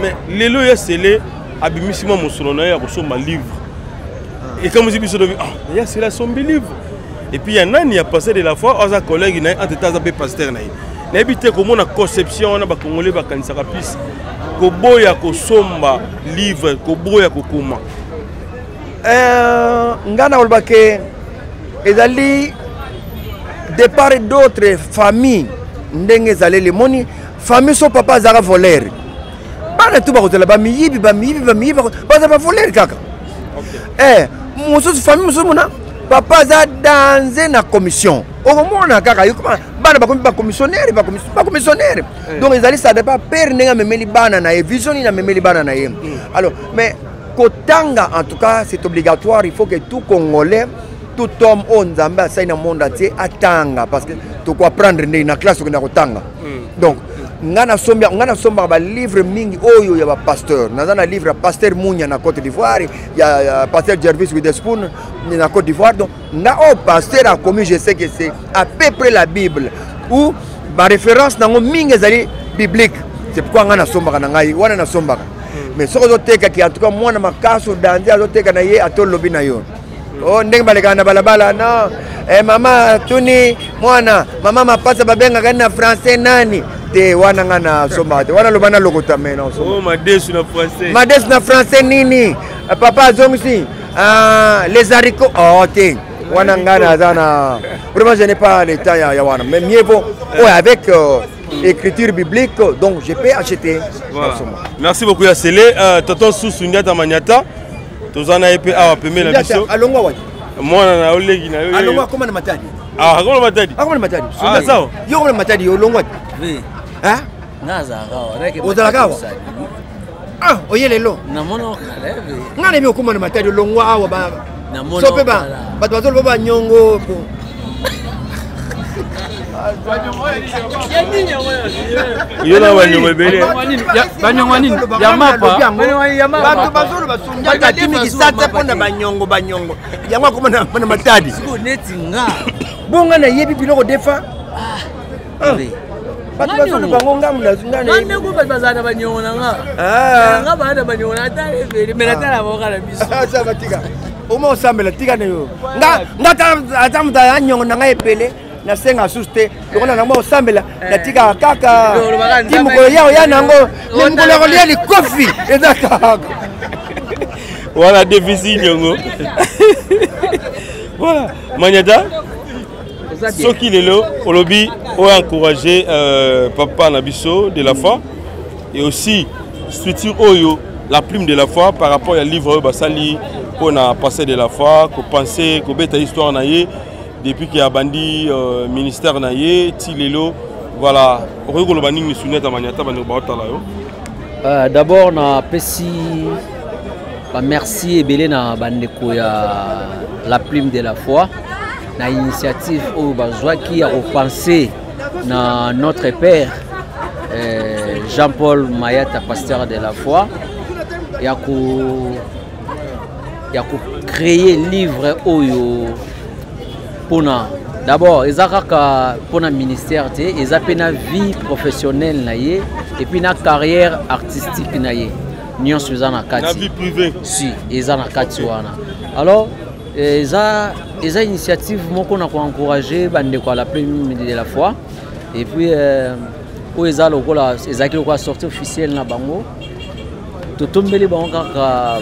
mais lelo ya sele abimisima mosolo na ya ko somba livre et comme si biso de ya sele somba livre et puis il y a nani a passé de la foi aux collègues na entre taza be pasteur na n'habite comme on a conception na ba congolais ba kanisa plus ko boya ko somba livre ko boya ko koma ngana olbake ezali de part et d'autre famille ndenge ezali le moni famille so papa zara voleur bana tu ba ko tela ba miyibi ba za voleur kaka mususu famille mususu mona papa za dans na commission okomona kaka yokoma bana bakomi ba commissionnaire donc ezali ça dépend père nenga memeli bana na vision na memeli bana na ye. Alors mais kotanga en tout cas c'est obligatoire, il faut que tout Congolais tout homme on Nzambe ça na monde entier atanga parce que tu quoi prendre na classe ko na kotanga. Donc ngana somba ba livre mingi oyo ya ba pasteur nazana livre pasteur Munya na Côte d'Ivoire ya pasteur Jervis Witherspoon na Côte d'Ivoire. Donc na o pasteur a commis je sais que c'est à peu près la Bible ou ba référence na mingi ezali biblique. C'est pourquoi ngana somba na ngai wana na somba mais soko zoteka ki en tout cas mwana makaso danze azoteka na ye atolobi na yo oh ndenge balekana balabala non mama tuni mwana mama mapasa babenga kana français nani te wana ngana somba te wana lobana lokota mena oh madesu na français nini papa zongsi les haricots oh te wana ngana zana vraiment je n'ai pas le temps ya wana mais mieux vaut avec écriture biblique donc je peux acheter. Voilà. Merci beaucoup Yassele tonton Soussou Ndiata Maniata tozana epe awa pembeni na biso alongwa wapi mwana na olegi na yo alongwa koma na matadi koma matadi koma na matadi sawa yo koma na matadi olongwa oui nazaka reke ozalaka wa oye lelo namona okaleve ngana bi okoma na matadi olongwa awa ba sope ba bato bazolo ba nyongo yona banyongo ebele banyongo nini ya mapa bato bazolo basunja katimi kisata pona banyongo yango akoma na matadi neti nga bonga na yebi biloko defa bato bazolo bango ngamu na zungana nane ko bazana banyongo na nga nga bana banyongo na ta ebele menatala boka na biso sa batika oma osambela tika na yo nga ata muta ya nyongo na nga epele na senga suste lokona na mo osambela na tika kaka timukolo yao ya nango nimukolo yako lia likofi eza kaka voilà déficit nyongo voilà Maniata soki lelo olobi o encourager papa na biso de la foi et aussi structure oyo la plume de la foi par rapport à livre basali pour na passer de la foi ko penser ko beta histoire na ye depuis qu'il y a bandi ministère na ye ti lelo voilà oyo ko bani ni suneta Maniata bani ba otala yo d'abord na pesi ba merci ebele na bandeko ya la plume de la foi na initiative oyo bazwaki ya repenser na notre père Jean-Paul Mayata pasteur de la foi ya ko créer livre oyo pona d'abord ezakaka pona ministère te ezapena vie professionnelle na ye et puis na carrière artistique na ye nyonso eza na kati na vie privée si eza na kati wana alors eza initiative moko na ko encourager bandeko la plume de la foi et puis oyo eza lokola ezaki lokola sortie officielle na bango totombeli bango kaka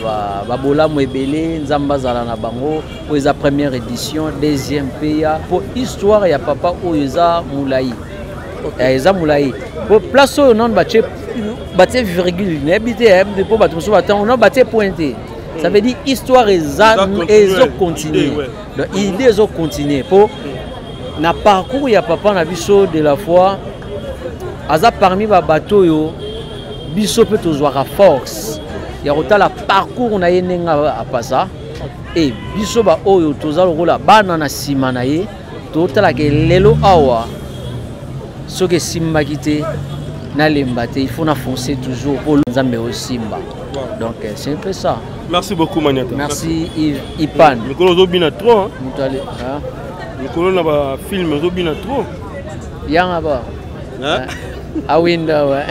babolamu ebele nzambe azala na bango oyo eza première édition deuxième peya po histoire ya papa oyo eza molai eza molai po place oyo nano batie virgule nayebi te po bato mosusu batango nano batie pointe ça veut dire histoire ezocontinue donc idée ezocontinue po na parcours ya papa na biso de la foi aza parmi babato oyo biso pe tozwaka force ya kotala parcours na ye ndenge apasa e biso ba oyo toza lokola bana na nsima na ye totalaka lelo awa soki esimbaki te nalemba te il faut na foncer toujours po nzambe osimba donc c'est un peu ça. Merci beaucoup Maniata. Merci Ipan. Mikolo ozobina trop mutale mikolo na ba film ozobina trop yanga ba awinda wa